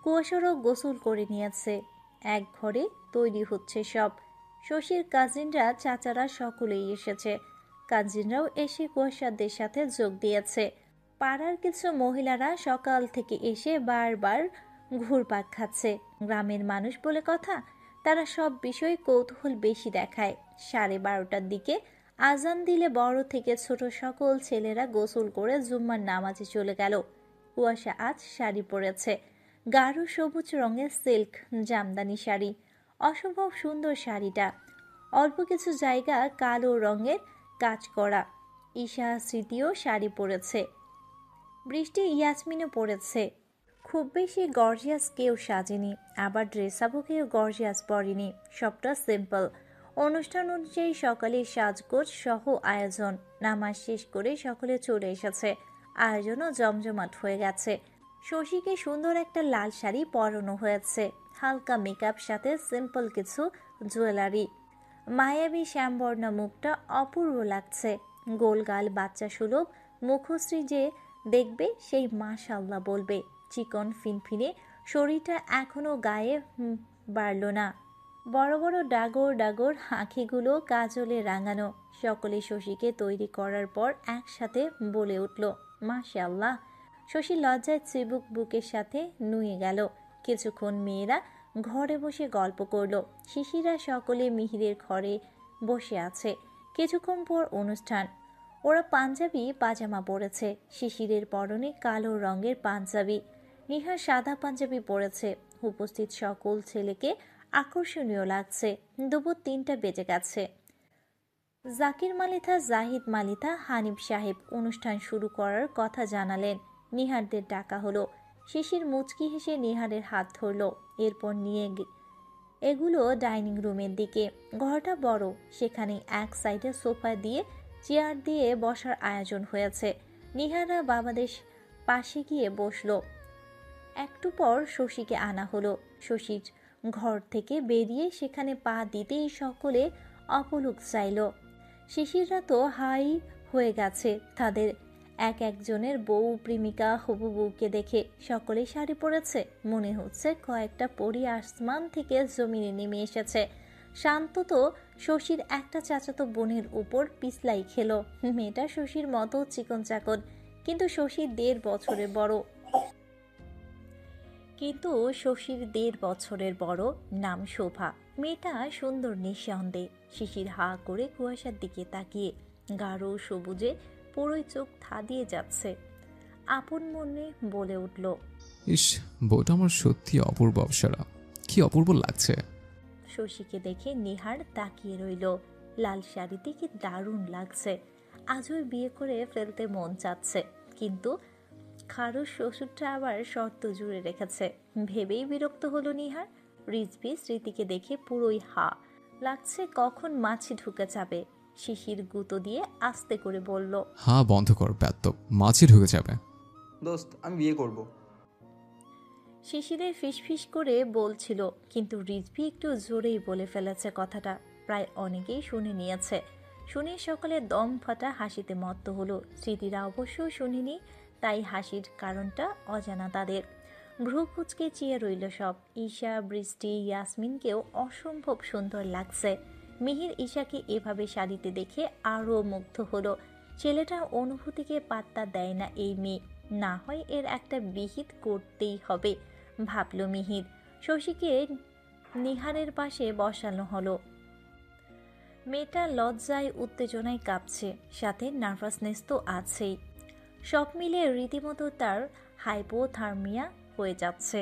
কুয়াশারও গোসল করে নিয়েছে। এক ঘরে তৈরি হচ্ছে সব। শশীর কাজিনরা, চাচারা সকলেই এসেছে। কাজিনরাও এসে কুয়াশাদের সাথে যোগ দিয়েছে। পাড়ার কিছু মহিলারা সকাল থেকে এসে বারবার ঘুরপাক খাচ্ছে। গ্রামের মানুষ বলে কথা, তারা সব বিষয়ে কৌতূহল বেশি দেখায়। 12:30টার দিকে আজান দিলে বড় থেকে ছোট সকল ছেলেরা গোসল করে জুম্মার নামাজে চলে গেল। কুয়াশা আজ শাড়ি পরেছে, গাঢ় সবুজ রঙের সিল্ক জামদানি শাড়ি। অসম্ভব সুন্দর শাড়িটা। অল্প কিছু জায়গা কালো রঙের কাজ করা। ঈশা স্মৃতিও শাড়ি পরেছে। বৃষ্টি ইয়াসমিনও পরেছে। খুব বেশি গর্জিয়াস কেউ সাজেনি, আবার ড্রেস আপও কেউ গর্জিয়াস পরেনি। সবটা সিম্পল। অনুষ্ঠান অনুযায়ী সকালে সাজগোজ সহ আয়োজন। নামাজ শেষ করে সকলে চলে এসেছে। আয়োজনও জমজমাট হয়ে গেছে। শশীকে সুন্দর একটা লাল শাড়ি পরানো হয়েছে, হালকা মেকআপ সাথে সিম্পল কিছু জুয়েলারি। মায়াবী শ্যামবর্ণ মুখটা অপূর্ব লাগছে। গোলগাল বাচ্চা সুলভ মুখশ্রী যে দেখবে সেই মাশাআল্লাহ বলবে। চিকন ফিনফিনে শরীরটা এখনো গায়ে বাড়ল না। বড় বড় ডাগর ডাগর আঁখিগুলো কাজলে রাঙানো। সকলে শশীকে তৈরি করার পর একসাথে বলে উঠল, মাশাআল্লাহ। শশী লজ্জায় চিবুক বুকের সাথে নুয়ে গেল। কিছুক্ষণ মেয়েরা ঘরে বসে গল্প করল। শিশিরা সকলে মিহিরের ঘরে বসে আছে। কিছুক্ষণ পর অনুষ্ঠান। ওরা পাঞ্জাবি পাজামা পরেছে। শিশিরের পরনে কালো রঙের পাঞ্জাবি, নিহার সাদা পাঞ্জাবি পরেছে। উপস্থিত সকল ছেলেকে আকর্ষণীয় লাগছে। দুপুর 3টা বেজে গেছে। জাকির মালিথা, জাহিদ মালিথা, হানিফ সাহেব অনুষ্ঠান শুরু করার কথা জানালেন। নিহারদের ডাকা হলো। শিশির মুচকি হেসে নিহারের হাত ধরল। এরপর নিয়ে এগুলো ডাইনিং রুমের দিকে। ঘরটা বড়, সেখানে এক সাইডে সোফা দিয়ে চেয়ার দিয়ে বসার আয়োজন হয়েছে। নিহারা বাবাদের পাশে গিয়ে বসলো। একটু পর শশীকে আনা হলো। শশীর ঘর থেকে বেরিয়ে সেখানে পা দিতেই সকলে অপলক চাইল। শিশিররা তো হাই হয়ে গেছে তাদের এক একজনের বউ, প্রেমিকা, হবু বউকে দেখে। সকলে শাড়ি পরেছে। মনে হচ্ছে কয়েকটা পরী আসমান থেকে জমিনে নেমে এসেছে। শান্ত তো শশীর একটা চাচাতো বোনের উপর পিছলাই খেলো। মেয়েটা শশীর মতো চিকন চাকন, কিন্তু শশীর 1.5 বছরের বড়। নাম শোভা। মেয়েটা সুন্দর নিঃসন্দেহ। শিশির হা করে কুয়াশার দিকে তাকিয়ে গাঢ় সবুজে পুরোই চোখ ধাঁধিয়ে যাচ্ছে। আপন মনে বলে উঠল, ইস, বউটা আমার সত্যি অপূর্ব অপসরা। কি অপূর্ব লাগছে। শশীকে দেখে নিহার তাকিয়ে রইল। লাল শাড়িতে কি দারুণ লাগছে। আজই বিয়ে করে ফেলতে মন চাচ্ছে, কিন্তু খারুর শ্বশুরটা আবার শর্ত জুড়ে রেখেছে। ভেবেই বিরক্ত হলো নিহার। রিজভি স্মৃতিকে দেখে পুরোই হা লাগছে, কখন মাছি ঢুকে যাবে। শিশির গুঁতো দিয়ে আস্তে করে বলল, হ্যাঁ বন্ধ কর ব্যাত্তব, মাছি ঢুকে যাবে। দোস্ত আমি বিয়ে করব। শিশিরের ফিসফিস করে বলছিল, কিন্তু রিজভি একটু জোরেই বলে ফেলেছে কথাটা। প্রায় অনেকেই শুনে নিয়েছে। শুনে সকলে দম ফাটা হাসিতে মত্ত হলো। স্মৃতিরা অবশ্য শুনিনি, তাই হাসির কারণটা অজানা তাদের। ভ্রু কুচকে চেয়ে রইল সব। ঈশা, বৃষ্টি, ইয়াসমিনকেও অসম্ভব সুন্দর লাগছে। মিহির ঈশাকে এভাবে শাড়িতে দেখে আরও মুগ্ধ হলো। ছেলেটা অনুভূতিকে পাত্তা দেয় না এই মেয়ে, না হয় এর একটা বিহিত করতেই হবে, ভাবল মিহির। শশীকে নিহারের পাশে বসানো হলো। মেয়েটা লজ্জায় উত্তেজনায় কাঁপছে, সাথে নার্ভাসনেস তো আছেই। সব মিলে রীতিমতো তার হাইপোথার্মিয়া হয়ে যাচ্ছে।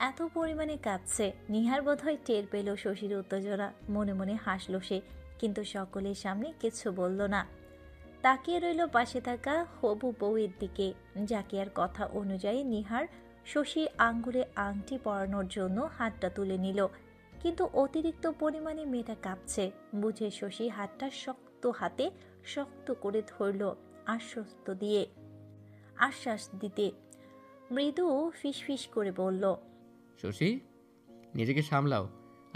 এত পরিমাণে কাঁপছে। নিহার বোধহয় টের পেল শশীর উত্তেজনা। মনে মনে হাসল সে, কিন্তু সকলের সামনে কিছু বলল না। তাকিয়ে রইল পাশে থাকা হবু বউয়ের দিকে। জাকিয়ার কথা অনুযায়ী নিহার শশীর আঙ্গুলে আংটি পরানোর জন্য হাতটা তুলে নিল, কিন্তু অতিরিক্ত পরিমাণে মেয়েটা কাঁপছে বুঝে শশী হাতটা শক্ত করে ধরল, আশ্বাস দিতে। মৃদু ফিসফিস করে বলল, শশী, নিজেকে সামলাও,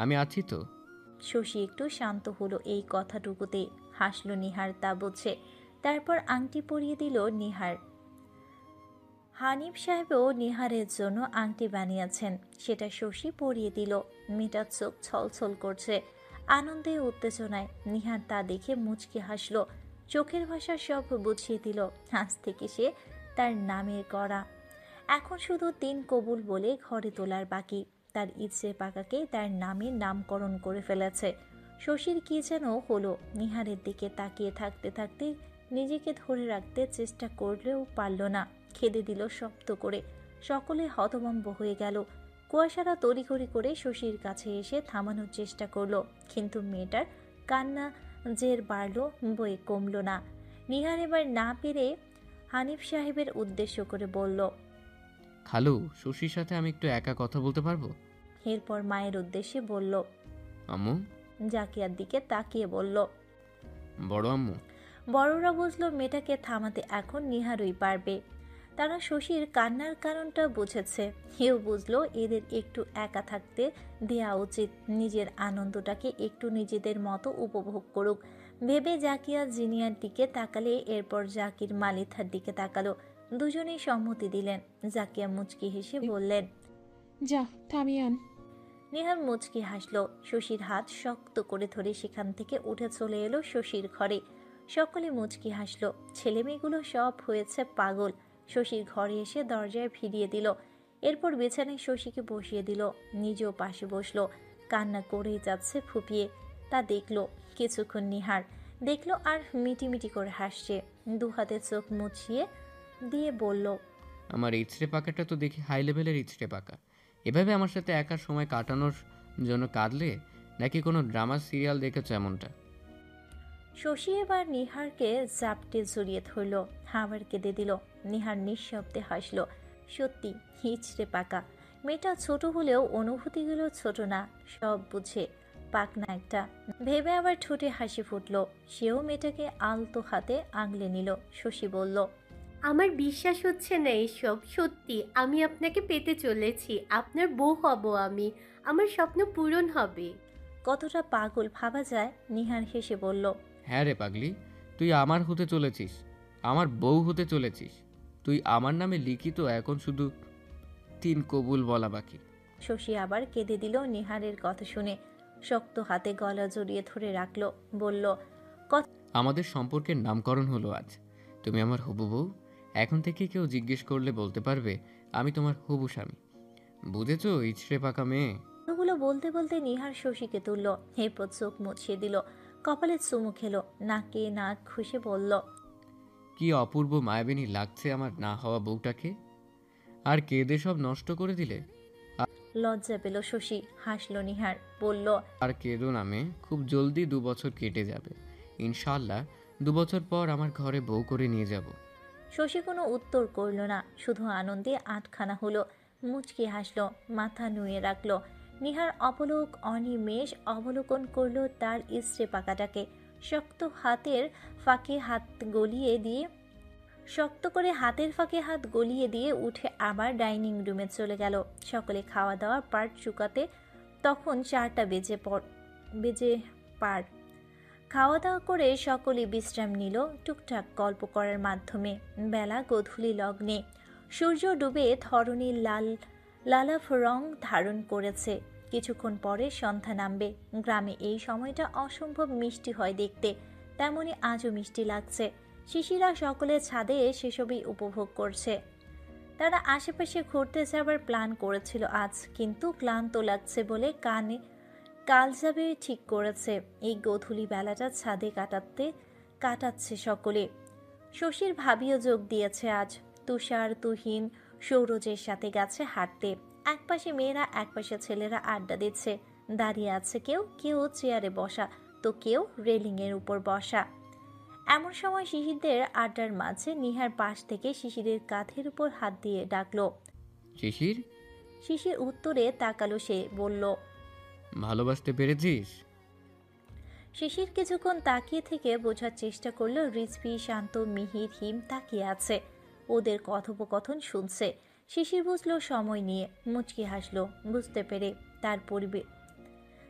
আমি আছি তো। শশী একটু শান্ত হলো এই কথাটুকুতে। হাসলো নিহার, তা বুঝছে। তারপর আংটি পরিয়ে দিল নিহার। হানিফ সাহেবও নিহারের জন্য আংটি বানিয়েছেন, সেটা শশী পরিয়ে দিল। মেয়েটার চোখ ছলছল করছে আনন্দে উত্তেজনায়। নিহার তা দেখে মুচকি হাসলো, চোখের ভাষা সব বুঝিয়ে দিল। আজ থেকে সে তার নামের করা। এখন শুধু 3 কবুল বলে ঘরে তোলার বাকি। তার ইচ্ছে পাকাকে তার নামে নামকরণ করে ফেলেছে। শশীর কি যেন হলো, নিহারের দিকে তাকিয়ে থাকতে থাকতে নিজেকে ধরে রাখতে চেষ্টা করলেও পারল না। খেদে দিল শব্দ করে। সকলে হতভম্ব হয়ে গেল। কুয়াশারা তড়িঘড়ি করে শশীর কাছে এসে থামানোর চেষ্টা করলো, কিন্তু মেয়েটার কান্না জের বাড়ল, বয়ে কমল না। নিহার এবার না পেরে হানিফ সাহেবের উদ্দেশ্য করে বলল, খালু, শশীর সাথে আমি একটু একা কথা বলতে পারবো? এরপর মায়ের উদ্দেশ্যে বলল। আম্মু। জাকিয়ার দিকে তাকিয়ে বলল। বড় আম্মু। বড়রা বুঝলো মেয়েটাকে থামাতে এখন নিহারই পারবে। তারা শশীর কান্নার কারণটা বুঝেছে। কেউ বুঝলো এদের একটু একা থাকতে দেয়া উচিত, নিজের আনন্দটাকে একটু নিজেদের মতো উপভোগ করুক ভেবে জাকিয়া জিনিয়ার দিকে তাকালে, এরপর জাকির মালিথার দিকে তাকালো। দুজনেই সম্মতি দিলেন। জাকিয়া মুচকি হেসে বললেন, যা থামিয়ে আন। নিহার মুচকি হাসলো। শশীর হাত শক্ত করে ধরে সেখান থেকে উঠে চলে এলো শশীর ঘরে। সকলে মুচকি হাসলো। ছেলে মেয়েগুলো সব হয়েছে পাগল। শশীর ঘরে এসে দরজায় ভিড়িয়ে দিল। এরপর বিছানায় শশীকে বসিয়ে দিল, নিজেও পাশে বসলো। কান্না করেই যাচ্ছে ফুপিয়ে। তা দেখলো কিছুক্ষণ নিহার, দেখলো আর মিটিমিটি করে হাসছে। 2 হাতে চোখ মুছিয়ে দিয়ে বলল, আমার ইচড়ে পাকাটা তো দেখি হাই লেভেলের ইচড়ে পাকা। এভাবে আমার সাথে একা সময় কাটানোর জন্য কাঁদলে নাকি কোনো ড্রামা সিরিয়াল দেখেছো এমনটা? শশী এবার নিহারকে জাপটে জড়িয়ে ধরল, আবার কেঁদে দিল। নিহার নিঃশব্দে হাসলো। সত্যি হিচড়ে পাকা। মেয়েটা ছোট হলেও অনুভূতিগুলো ছোট না, সব বুঝে। পাকনা একটা ভেবে আবার ঠোঁটে হাসি ফুটল। সেও মেয়েটাকে আলতো হাতে আগলে নিল। শশী বলল, আমার বিশ্বাস হচ্ছে না এসব। সত্যি আমি আপনাকে পেতে চলেছি, আপনার বউ হব আমি, আমার স্বপ্ন পূরণ হবে। কতটা পাগল ভাবা যায়। নিহার হেসে বলল, হ্যাঁ রে পাগলি, তুই আমার হতে চলেছিস, আমার বউ হতে চলেছিস। তুই আমার নামে লিখিত, এখন শুধু 3 কবুল বলা বাকি। শশী আবার কেঁদে দিল নিহারের কথা শুনে। শক্ত হাতে গলা জড়িয়ে ধরে রাখলো, বলল, আমাদের সম্পর্কের নামকরণ হলো আজ। তুমি আমার হবু বউ। এখন থেকে কেউ জিজ্ঞেস করলে বলতে পারবে আমি তোমার হবু স্বামী। বুঝেছো ইচড়ে পাকা মেয়ে? কথাগুলো বলতে বলতে নিহার শশীকে তুলল, এরপর চোখ মুছিয়ে দিল, কপালে চুমু খেলো, নাকে নাক ঘষে বলল, কি অপূর্ব মায়াবিনী লাগছে আমার না হওয়া বউটাকে। আর কেঁদে সব নষ্ট করে দিলে। লজ্জা পেল শশী। হাসলো নিহার, বলল, আর কেঁদো না মেয়ে, খুব জলদি 2 বছর কেটে যাবে। ইনশাআল্লাহ 2 বছর পর আমার ঘরে বউ করে নিয়ে যাব। শশী কোনো উত্তর করল না, শুধু আনন্দে আটখানা হলো। মুচকি হাসলো, মাথা নুয়ে রাখলো। নিহার অপলোক অনিমেষ অবলোকন করলো তার ইস্ত্রে পাকাটাকে। শক্ত করে হাতের ফাঁকে হাত গলিয়ে দিয়ে উঠে আবার ডাইনিং রুমে চলে গেল। সকলে খাওয়া দাওয়ার পার্ট চুকাতে তখন 4টা বেজে পার। খাওয়া দাওয়া করে সকলে বিশ্রাম নিল টুকটাক গল্প করার মাধ্যমে। বেলা গোধূলি লগ্নে। সূর্য ডুবে ধরণীর লালাভ রং ধারণ করেছে। কিছুক্ষণ পরে সন্ধ্যা নামবে। গ্রামে এই সময়টা অসম্ভব মিষ্টি হয় দেখতে, তেমনি আজও মিষ্টি লাগছে। শিশিরা সকলে ছাদে সেসবই উপভোগ করছে। তারা আশেপাশে ঘুরতে যাবার প্ল্যান করেছিল আজ, কিন্তু ক্লান্ত লাগছে বলে কাল যাবে ঠিক করেছে। এই গোধূলি বেলাটা ছাদে কাটাচ্ছে সকলে। শশীর ভাবিও যোগ দিয়েছে আজ। তুষার, তুহিন, সৌরজের সাথে গেছে হাঁটতে। একপাশে মেয়েরা, একপাশে ছেলেরা আড্ডা দিচ্ছে। দাঁড়িয়ে আছে কেউ কেউ চেয়ারে বসা, তো কেউ রেলিংয়ের উপর বসা। এমন সময় শিশিরদের আড্ডার মাঝে নিহার পাশ থেকে শিশিরের কাঁধের উপর হাত দিয়ে ডাকলো, শিশির। শিশির উত্তরে তাকালো। সে বলল, ভালোবাসতে পেরেছিস? শিশির কিছুক্ষণ তাকিয়ে থেকে বোঝার চেষ্টা করলো রিজভি, শান্ত, মিহির, হিম তাকিয়ে আছে, ওদের কথোপকথন শুনছে। শিশির বুঝলো সময় নিয়ে, মুচকি হাসলো বুঝতে পেরে।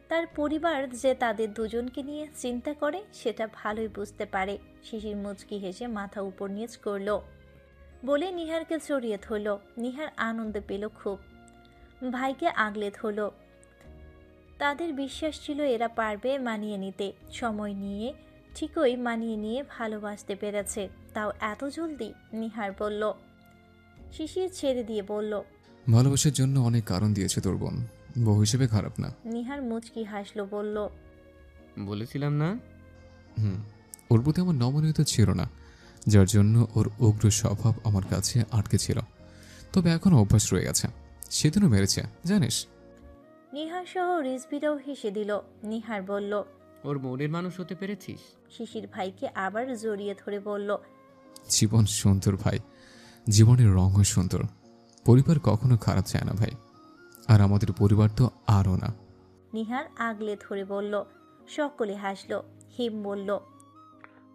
তার পরিবার যে তাদের দুজনকে নিয়ে চিন্তা করে সেটা ভালোই বুঝতে পারে। শিশির মুচকি হেসে মাথা উপর নিচ করলো, বলে নিহারকে জড়িয়ে ধরল। নিহার আনন্দে পেল খুব, ভাইকে আগলে ধরল। তাদের বিশ্বাস ছিল এরা পারবে মানিয়ে নিতে, সময় নিয়ে ঠিকই মানিয়ে নিয়ে ভালোবাসতে পেরেছে। তাও এত জলদি? নিহার বলল। শিশির ছেড়ে দিয়ে বলল, ভালোবাসার জন্য অনেক কারণ দিয়েছে তোর বোন, বউ হিসেবে খারাপ না। নিহার মুচকি হাসলো, বলল, বলেছিলাম না? ওর প্রতি আমার নমনীয়তা ছিল না, যার জন্য ওর উগ্র স্বভাব আমার কাছে আটকে ছিল। তবে এখন অভ্যাস রয়ে গেছে। সেদিনও মেরেছে জানিস। নিহার সহ রিজভিরাও হেসে দিল। নিহার বলল, ওর মনের মানুষ হতে পেরেছিস? শিশির ভাইকে আবার জড়িয়ে ধরে বলল, জীবন সুন্দর ভাই, জীবনের রঙও সুন্দর। পরিবার কখনো খারাপ চায় না ভাই, আর আমাদের পরিবার তো আরও না। নিহার আগলে ধরে বলল। সকলে হাসলো। হিম বলল,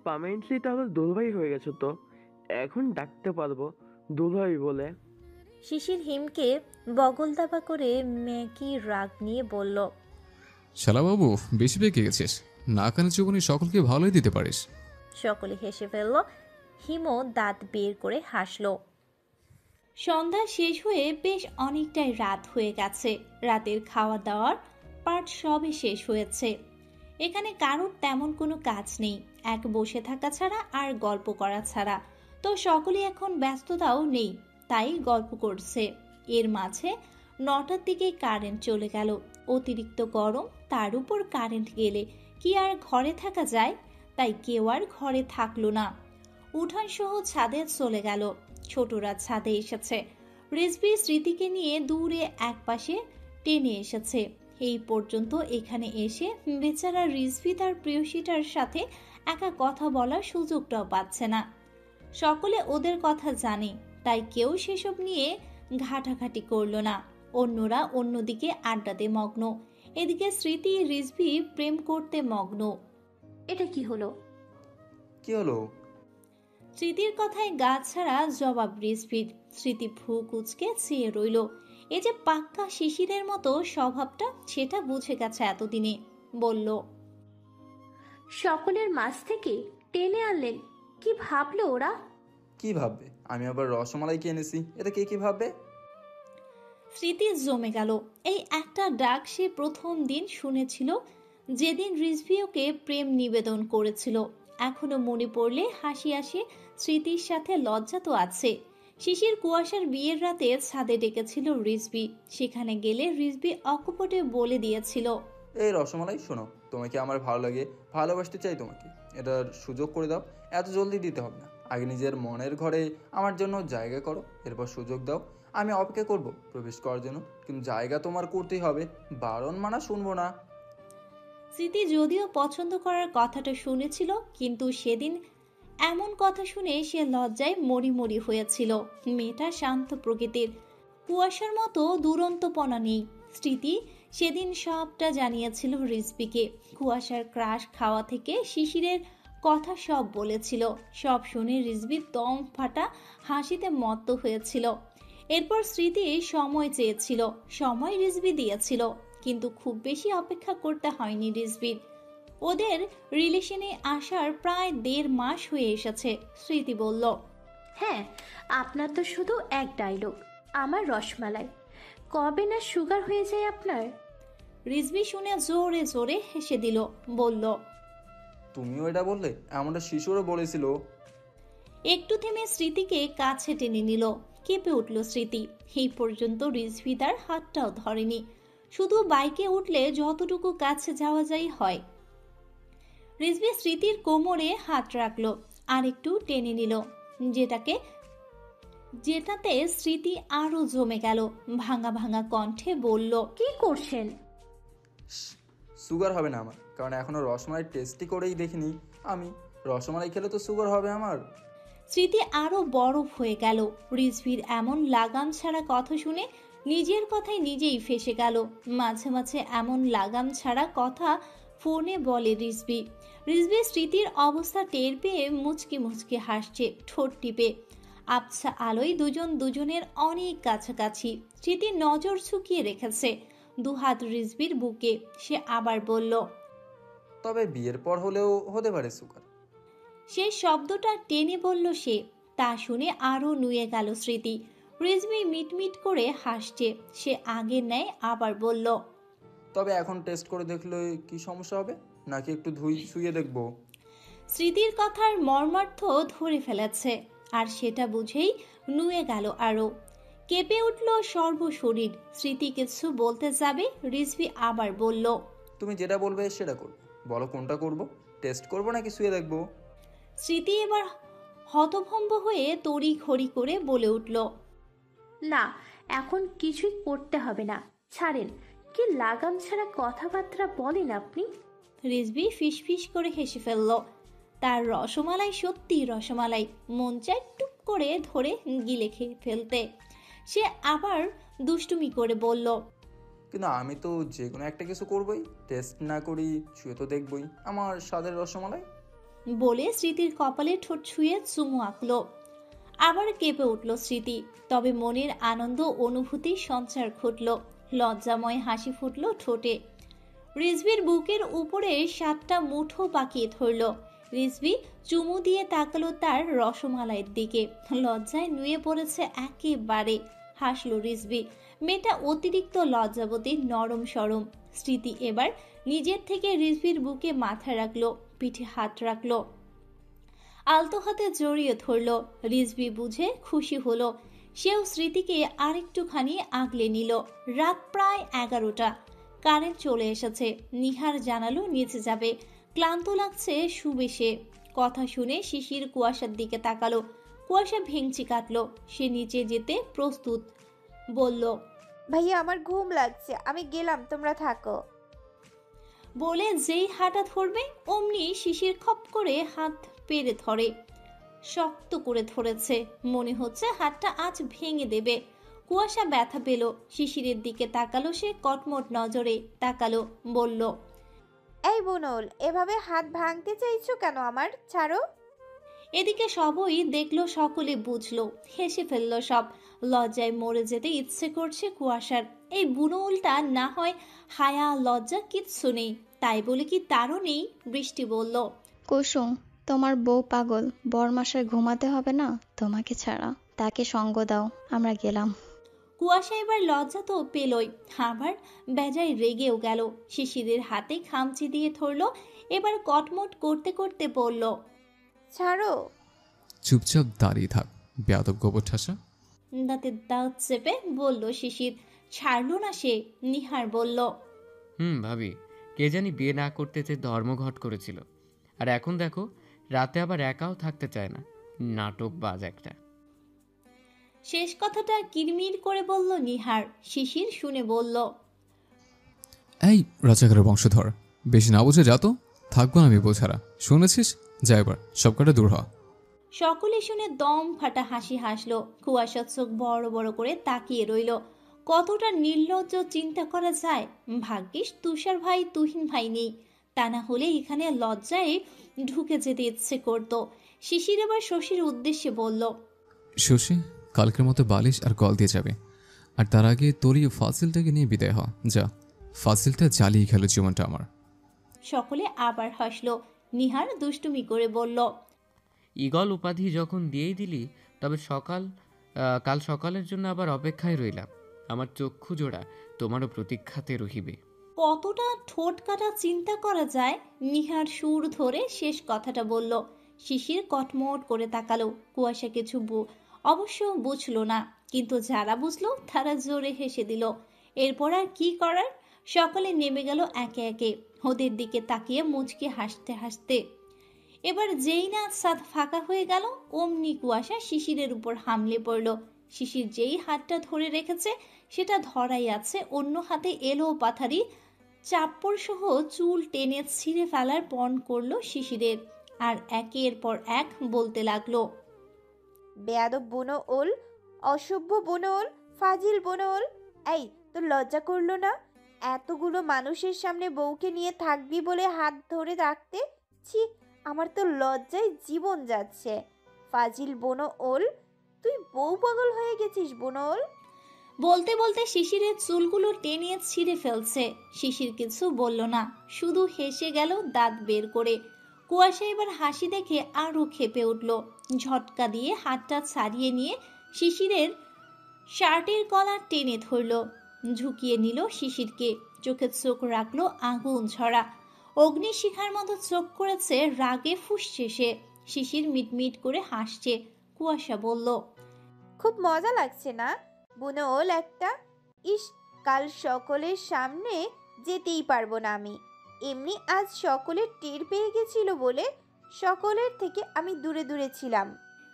পার্মানেন্টলি তাহলে দুলভাই হয়ে গেছো তো, এখন ডাকতে পারবো দুলভাই বলে। শিশির হিমকে বগল দাবা করে মেকি রাগ নিয়ে বলল, শালাবাবু বেশি পেকে গেছিস, না কানে চুবনি সকলকে ভালোই দিতে পারিস। সকলে হেসে ফেলল। হিমও দাঁত বের করে হাসল। সন্ধ্যা শেষ হয়ে বেশ অনেকটাই রাত হয়ে গেছে। রাতের খাওয়া দাওয়ার পার্ট সবে শেষ হয়েছে। এখানে কারোর তেমন কোনো কাজ নেই, এক বসে থাকা ছাড়া আর গল্প করা ছাড়া। তো সকলে এখন ব্যস্ততাও নেই, তাই গল্প করছে। এর মাঝে 9টার দিকে কারেন্ট চলে গেল। অতিরিক্ত গরম, তার উপর কারেন্ট গেলে কি আর ঘরে থাকা যায়? তাই কেউ আর ঘরে থাকলো না। উঠান সহ ছাদে চলে গেল। ছোটরা ছাদে এসেছে। রিজভি স্মৃতিকে নিয়ে দূরে একপাশে টেনে এসেছে। এই পর্যন্ত এখানে এসে বেচারা রিজভি তার প্রিয়সীটার সাথে একা কথা বলার সুযোগটাও পাচ্ছে না। সকলে ওদের কথা জানে, তাই কেউ সেসব নিয়ে ঘাটাঘাটি করলো না। অন্যরা অন্যদিকে আড্ডাতে মগ্ন। এদিকে স্মৃতি রিজভি প্রেম করতে মগ্ন। এটা কি হলো? কি হলো? স্মৃতির কথায় গা ছাড়া জবাব রিজভির। স্মৃতি ভ্রু কুচকে চেয়ে রইল। এই যে পাক্কা শিশিরের মতো স্বভাবটা, সেটা বুঝে গেছে এতদিনে। বলল, সকলের মাঝ থেকে টেনে আনলেন, কি ভাবলো ওরা? কি ভাববে? আমি আবার রসমালাই কিনে এনেছি, এটা কে কি ভাববে? স্মৃতি জমে গেল। এই একটা ডাক সে প্রথম দিন শুনেছিল, যেদিন রিজভি ওকে প্রেম নিবেদন করেছিল। এখনো মনে পড়লে হাসি আসে। স্মৃতির সাথে লজ্জা তো আছে। শিশির কুয়াশার বিয়ের রাতে ছাদে ডেকেছিল রিজভি। সেখানে গেলে রিজভি অকপটে বলে দিয়েছিল, এই রসমালাই শোনো, তোমাকে আমার ভালো লাগে, ভালোবাসতে চাই তোমাকে, এটার সুযোগ করে দাও। এত জলদি দিতে হবে না, আগে নিজের মনের ঘরে আমার জন্য জায়গা করো, এরপর সুযোগ দাও। আমি অপেক্ষা করব প্রবেশ করার জন্য, কিন্তু জায়গা তোমার করতেই হবে, বারণ মানা শুনবো না। স্মৃতি যদিও পছন্দ করার কথাটা শুনেছিল, কিন্তু সেদিন এমন কথা শুনে সে লজ্জায় মরিমরি হয়েছিল। মেয়েটা শান্ত প্রকৃতির, কুয়াশার মতো দুরন্তপনা নেই। স্মৃতি সেদিন সবটা জানিয়েছিল রিজভিকে। কুয়াশার ক্রাশ খাওয়া থেকে শিশিরের কথা সব বলেছিল। সব শুনে রিজভি দম ফাটা হাসিতে মত্ত হয়েছিল। এরপর স্মৃতি সময় চেয়েছিল, সময় রিজভি দিয়েছিল, কিন্তু খুব বেশি অপেক্ষা করতে হয়নি রিজভির। ওদের রিলেশনে আসার প্রায় 1.5 মাস হয়ে এসেছে। স্মৃতি বলল, হ্যাঁ, আপনার তো শুধু এক ডায়লগ, আমার রসমালাই। কবে না সুগার হয়ে যায় আপনার? রিজভি শুনে জোরে জোরে হেসে দিল, বলল, তুমিও এটা বললে? এমনটা শিশুরও বলেছিল। একটু থেমে স্মৃতিকে কাছে টেনে নিল। কেঁপে উঠল স্মৃতি। এই পর্যন্ত রিজভি তার হাতটাও ধরেনি, শুধু বাইকে উঠলে যতটুকু কাছে যাওয়া যায় হয়। রিজভি স্মৃতির কোমরে হাত রাখলো, আর একটু টেনে নিল, যেটাতে স্মৃতি আরো জমে গেল। ভাঙা ভাঙা কণ্ঠে বলল, কি করছেন? সুগার হবে না আমার, কারণ এখনো রসমালাই টেস্টি করেই দেখিনি আমি। রসমালাই খেলে তো সুগার হবে আমার। স্মৃতি আরো বরফ হয়ে গেল। রিজভির এমন লাগাম ছাড়া কথা শুনে নিজের কথায় নিজেই ফেসে গেল। মাঝে মাঝে এমন লাগাম ছাড়া কথা ফোনে বলে রিজভি। রিজভি স্মৃতির অবস্থা টের পেয়ে মুচকি মুচকি হাসছে, ঠোঁট টিপে। আবছা আলোয় দুজন দুজনের অনেক কাছাকাছি। স্মৃতি নজর ঝুঁকিয়ে রেখেছে। দুহাত রিজবির বুকে। সে আবার বলল, তবে বিয়ের পর হলেও হতে পারে সুগার। সেই শব্দটা টেনে বলল সে। তা শুনে আরও নুয়ে গেল স্মৃতি। রিজবি মিটমিট করে হাসছে। সে আগের ন্যায় আবার বলল, তবে এখন টেস্ট করে দেখলে কি সমস্যা হবে, নাকি একটু শুয়ে দেখবো? স্মৃতির কথার মর্মার্থ ধরে ফেলেছে, আর সেটা বুঝেই নুয়ে গেল আরও। কেঁপে উঠল সর্বশরীর। স্মৃতি কিছু বলতে যাবে, রিজভি আবার বলল, তুমি যেটা বলবে সেটা করবো। বলো কোনটা করব, টেস্ট করবো নাকি শুয়ে দেখবো? স্মৃতি এবার হতভম্ব হয়ে তড়ি ঘড়ি করে বলে উঠল, না, এখন কিছুই করতে হবে না, ছাড়েন। কি লাগাম ছাড়া কথাবার্তা বলেন আপনি? রিজভি ফিসফিস করে হেসে ফেলল। তার রসমালাই সত্যি রসমালাই, মন চায় টুপ করে ধরে গিলে খেয়ে ফেলতে। সে আবার দুষ্টুমি করে বলল, কিন্তু আমি তো যে কোনো একটা কিছু করবোই, টেস্ট না করি শুয়ে তো দেখবই আমার স্বাদের রসমালাই। বলে স্মৃতির কপালে ঠোঁট ছুঁয়ে চুমু আঁকল। আবার কেঁপে উঠল স্মৃতি। তবে মনের আনন্দ অনুভূতি সঞ্চার ঘটল। লজ্জাময় হাসি ফুটল ঠোঁটে। রিজভির বুকের উপরে 7টা মুঠো পাকিয়ে ধরল। রিজভি চুমু দিয়ে তাকালো তার রসমালাইয়ের দিকে। লজ্জায় নুয়ে পড়েছে একেবারে। হাসলো রিজভি। মেয়েটা অতিরিক্ত লজ্জাবতী, নরম সরম। স্মৃতি এবার নিজের থেকে রিজভির বুকে মাথা রাখলো, পিঠে হাত রাখলো, আলতো হাতে জড়িয়ে ধরল। রিজভি বুঝে খুশি হলো। সেও স্মৃতিকে আরেকটুখানি আগলে নিল। রাত প্রায় 11টা। কারেন্ট চলে এসেছে। নিহার জানালো নিচে যাবে। ক্লান্ত লাগছে শুবে সে। কথা শুনে শিশির কুয়াশার দিকে তাকালো। কুয়াশা ভেঙচি কাটলো। সে নিচে যেতে প্রস্তুত। বলল, ভাইয়া আমার ঘুম লাগছে, আমি গেলাম, তোমরা থাকো। বলে যেই হাঁটা ধরবে অমনি শিশির খপ করে হাত পেরে ধরে। শক্ত করে ধরেছে, মনে হচ্ছে হাতটা আজ ভেঙে দেবে। কুয়াশা ব্যথা পেল। শিশিরের দিকে তাকালো সে, কটমট নজরে তাকালো। বলল, এই বুনল, এভাবে হাত ভাঙতে চাইছো কেন আমার? ছাড়ো। এদিকে সবই দেখলো, সকলে বুঝলো। হেসে ফেললো সব। লজ্জায় মরে যেতে ইচ্ছে করছে কুয়াশার। এই বুনোউলটা না হয় হায়া লজ্জা কিচ্ছু নেই, তাই বলে কি তারও নেই? বৃষ্টি বলল, কুসুম, তোমার বউ পাগল, বরমাসায় ঘুমাতে হবে না তোমাকে ছাড়া, তাকে সঙ্গ দাও, আমরা গেলাম। কুয়াশা এবার লজ্জা তো পেলই, আবার বেজায় রেগেও গেল। শিশিরের হাতে খামচি দিয়ে ধরলো। এবার কটমট করতে করতে বলল, ছাড়ো। চুপচাপ দাঁড়িয়ে থাক, বেয়াদব গোবর ঠাসা। দাঁতে দাঁত চেপে বলল শিশির। ছাড়লো না সে। নিহার বলল, ভাবি, কে জানি বিয়ে না করতে যে ধর্মঘট করেছিল, আর এখন দেখো রাতে আবার একাও থাকতে চায় না। নাটক বাজ একটা। শেষ কথাটা কিরমির করে বলল নিহার। শিশির শুনে বলল, এই রাজাকারের বংশধর, বেশি না বুঝে যা তো, থাকবো না আমি বোঝারা, শুনেছিস? যা এবার সব কটা দূর হ। সকলে শুনে দম ফাটা হাসি হাসলো। কুয়াশার চোখ বড় বড় করে তাকিয়ে রইল। কতটা নির্লজ্জ চিন্তা করা যায়। ভাগ্যিস তুষার ভাই তুহিন ভাই নেই, তা না হলে এখানে লজ্জায় ঢুকে যেতে ইচ্ছে করত। শিশির এবার শশীর উদ্দেশ্যে বলল, শশী, কালকের মতো বালিশ আর কল দিয়ে যাবে, আর তার আগে তোরই ফাসিলটাকে নিয়ে বিদায় হ। যা, ফাসিলটা জ্বালিয়ে খেলো জীবনটা আমার। সকলে আবার হাসলো। নিহার দুষ্টুমি করে বলল, ঈগল উপাধি যখন দিয়েই দিলি, তবে কাল সকালের জন্য আবার অপেক্ষায় রইলাম। আমার চক্ষু জোড়া তোমারও প্রতীক্ষাতে রহিবে। কতটা ঠোঁট কাটা চিন্তা করা যায়। নিহার সুর ধরে শেষ কথাটা বলল। শিশির কটমট করে তাকালো। কুয়াশা কিছু অবশ্য বুঝলো না, কিন্তু যারা বুঝলো তারা জোরে হেসে দিল। এরপর আর কি করার, সকলে নেমে গেল একে একে। ওদের দিকে তাকিয়ে মুচকি হাসতে হাসতে। এবার যেই না সাদ ফাঁকা হয়ে গেল, অমনি কুয়াশা শিশিরের উপর হামলে পড়ল। শিশির যেই হাতটা ধরে রেখেছে সেটা ধরাই আছে, অন্য হাতে এলো পাথারি চাপ্পড় সহ চুল টেনে ছিঁড়ে ফেলার পণ করলো শিশিরের। আর একের পর এক বলতে লাগলো, বেয়াদব বুনল, অসভ্য বুনল, ফাজিল বুনল। এই, তোর লজ্জা করলো না এতগুলো মানুষের সামনে বউকে নিয়ে থাকবি বলে হাত ধরে রাখতে? ছি, আমার তো লজ্জায় জীবন যাচ্ছে। ফাজিল বুনল, তুই বউ পাগল হয়ে গেছিস বুনল। বলতে বলতে শিশিরের চুলগুলো টেনে ছিঁড়ে ফেলছে। শিশির কিছু বলল না, শুধু হেসে গেল দাঁত বের করে। কুয়াশা এবার হাসি দেখে আরো ক্ষেপে উঠল। ঝটকা দিয়ে হাতটা ছাড়িয়ে নিয়ে শিশিরের শার্টের কলার টেনে ধরল, ঝুঁকিয়ে নিল শিশিরকে। চোখে চোখ রাখলো আগুন ঝরা, অগ্নিশিখার মতো চোখ করেছে রাগে ফুঁসছে সে। শিশির মিটমিট করে হাসছে। কুয়াশা বলল, খুব মজা লাগছে না বুনোল একটা? ইস, কাল সকলের সামনে যেতেই পারবো না আমি। এমনি আজ সকলের টের পেয়ে গেছিল বলে সকলের থেকে আমি দূরে দূরে ছিলাম।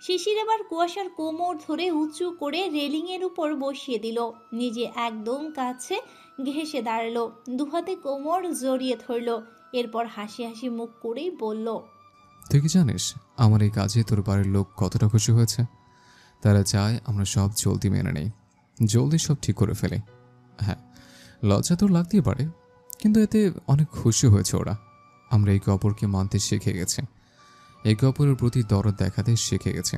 শিশির এবার কুয়াশার কোমর ধরে উঁচু করে রেলিংয়ের উপর বসিয়ে দিল, নিজে একদম কাছে ঘেঁষে দাঁড়ালো, দুহাতে কোমর জড়িয়ে ধরলো। এরপর হাসি হাসি মুখ করেই বলল, তুই কি জানিস আমার এই কাজে তোর বাড়ির লোক কতটা খুশি হয়েছে? তারা চায় আমরা সব জলদি মেনে নেই, জলদি সব ঠিক করে ফেলে। হ্যাঁ, লজ্জা তোর লাগতেই পারে, কিন্তু এতে অনেক খুশি হয়েছে ওরা। আমরা একে অপরকে মানতে শিখে গেছে, একে অপরের প্রতি দরদ দেখাতে শিখে গেছে,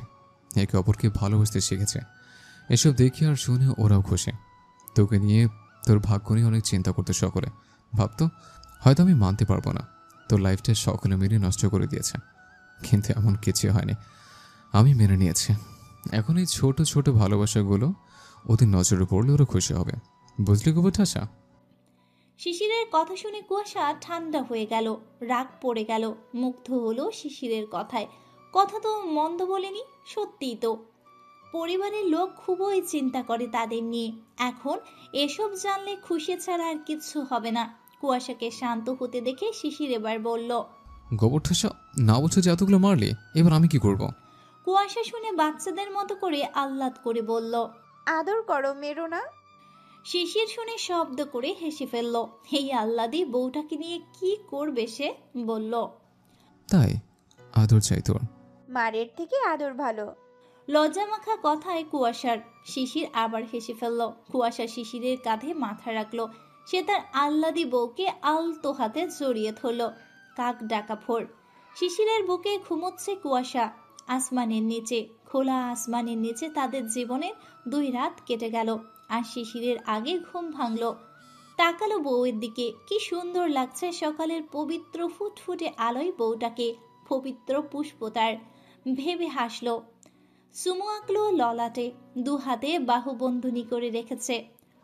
একে অপরকে ভালোবাসতে শিখেছে। এসব দেখে আর শুনে ওরাও খুশি। তোকে নিয়ে, তোর ভাগ্য নিয়ে অনেক চিন্তা করতে সকলে। ভাবতো হয়তো আমি মানতে পারবো না, তোর লাইফটা সকলে মিলে নষ্ট করে দিয়েছে, কিন্তু এমন কিছু হয়নি। আমি মেনে নিয়েছি। এখন এই ছোট ছোট ভালোবাসাগুলো ওদের নজরে পড়লে ওরা খুশি হবে, বুঝলি গোবর ঠাসা? শিশিরের কথা শুনে কুয়াশা ঠান্ডা হয়ে গেল, রাগ পড়ে গেল, মুগ্ধ হলো শিশিরের কথায়। কথা তো মন্দ বলেনি, সত্যিই তো। পরিবারের লোক খুবই চিন্তা করে তাদের নিয়ে। এখন এসব জানলে খুশি ছাড়া আর কিচ্ছু হবে না। কুয়াশাকে শান্ত হতে দেখে শিশির এবার বলল, গোবর ঠাসা, না বলছো যে এতগুলো মারলি, এবার আমি কি করব? কুয়াশা শুনে বাচ্চাদের মতো করে আহ্লাদ করে বলল, আদর করো, মেরো না। শিশির শুনে শব্দ করে হেসে ফেলল। এই আহ্লাদি বউটাকে নিয়ে কি করবে সে? বলল, তাই আদর চাই তোর? মারের থেকে আদর ভালো। লজ্জামাখা কথায় কুয়াশার। শিশির আবার হেসে ফেলল। কুয়াশা শিশিরের কাঁধে মাথা রাখলো। সে তার আহ্লাদি বউকে আলতো হাতে জড়িয়ে ধরল। কাক ডাকা ভোর। শিশিরের বুকে ঘুমোচ্ছে কুয়াশা। আসমানের নিচে, খোলা আসমানের নিচে তাদের জীবনের 2 রাত কেটে গেল। আর শিশিরের আগে ঘুম ভাঙল। তাকালো বউয়ের দিকে। কি সুন্দর লাগছে সকালের পবিত্র ফুটফুটে আলোয় বউটাকে, পবিত্র পুষ্প তার। ভেবে হাসলো, চুমু আঁকলো ললাটে, 2 হাতে বাহুবন্ধনী করে রেখেছে।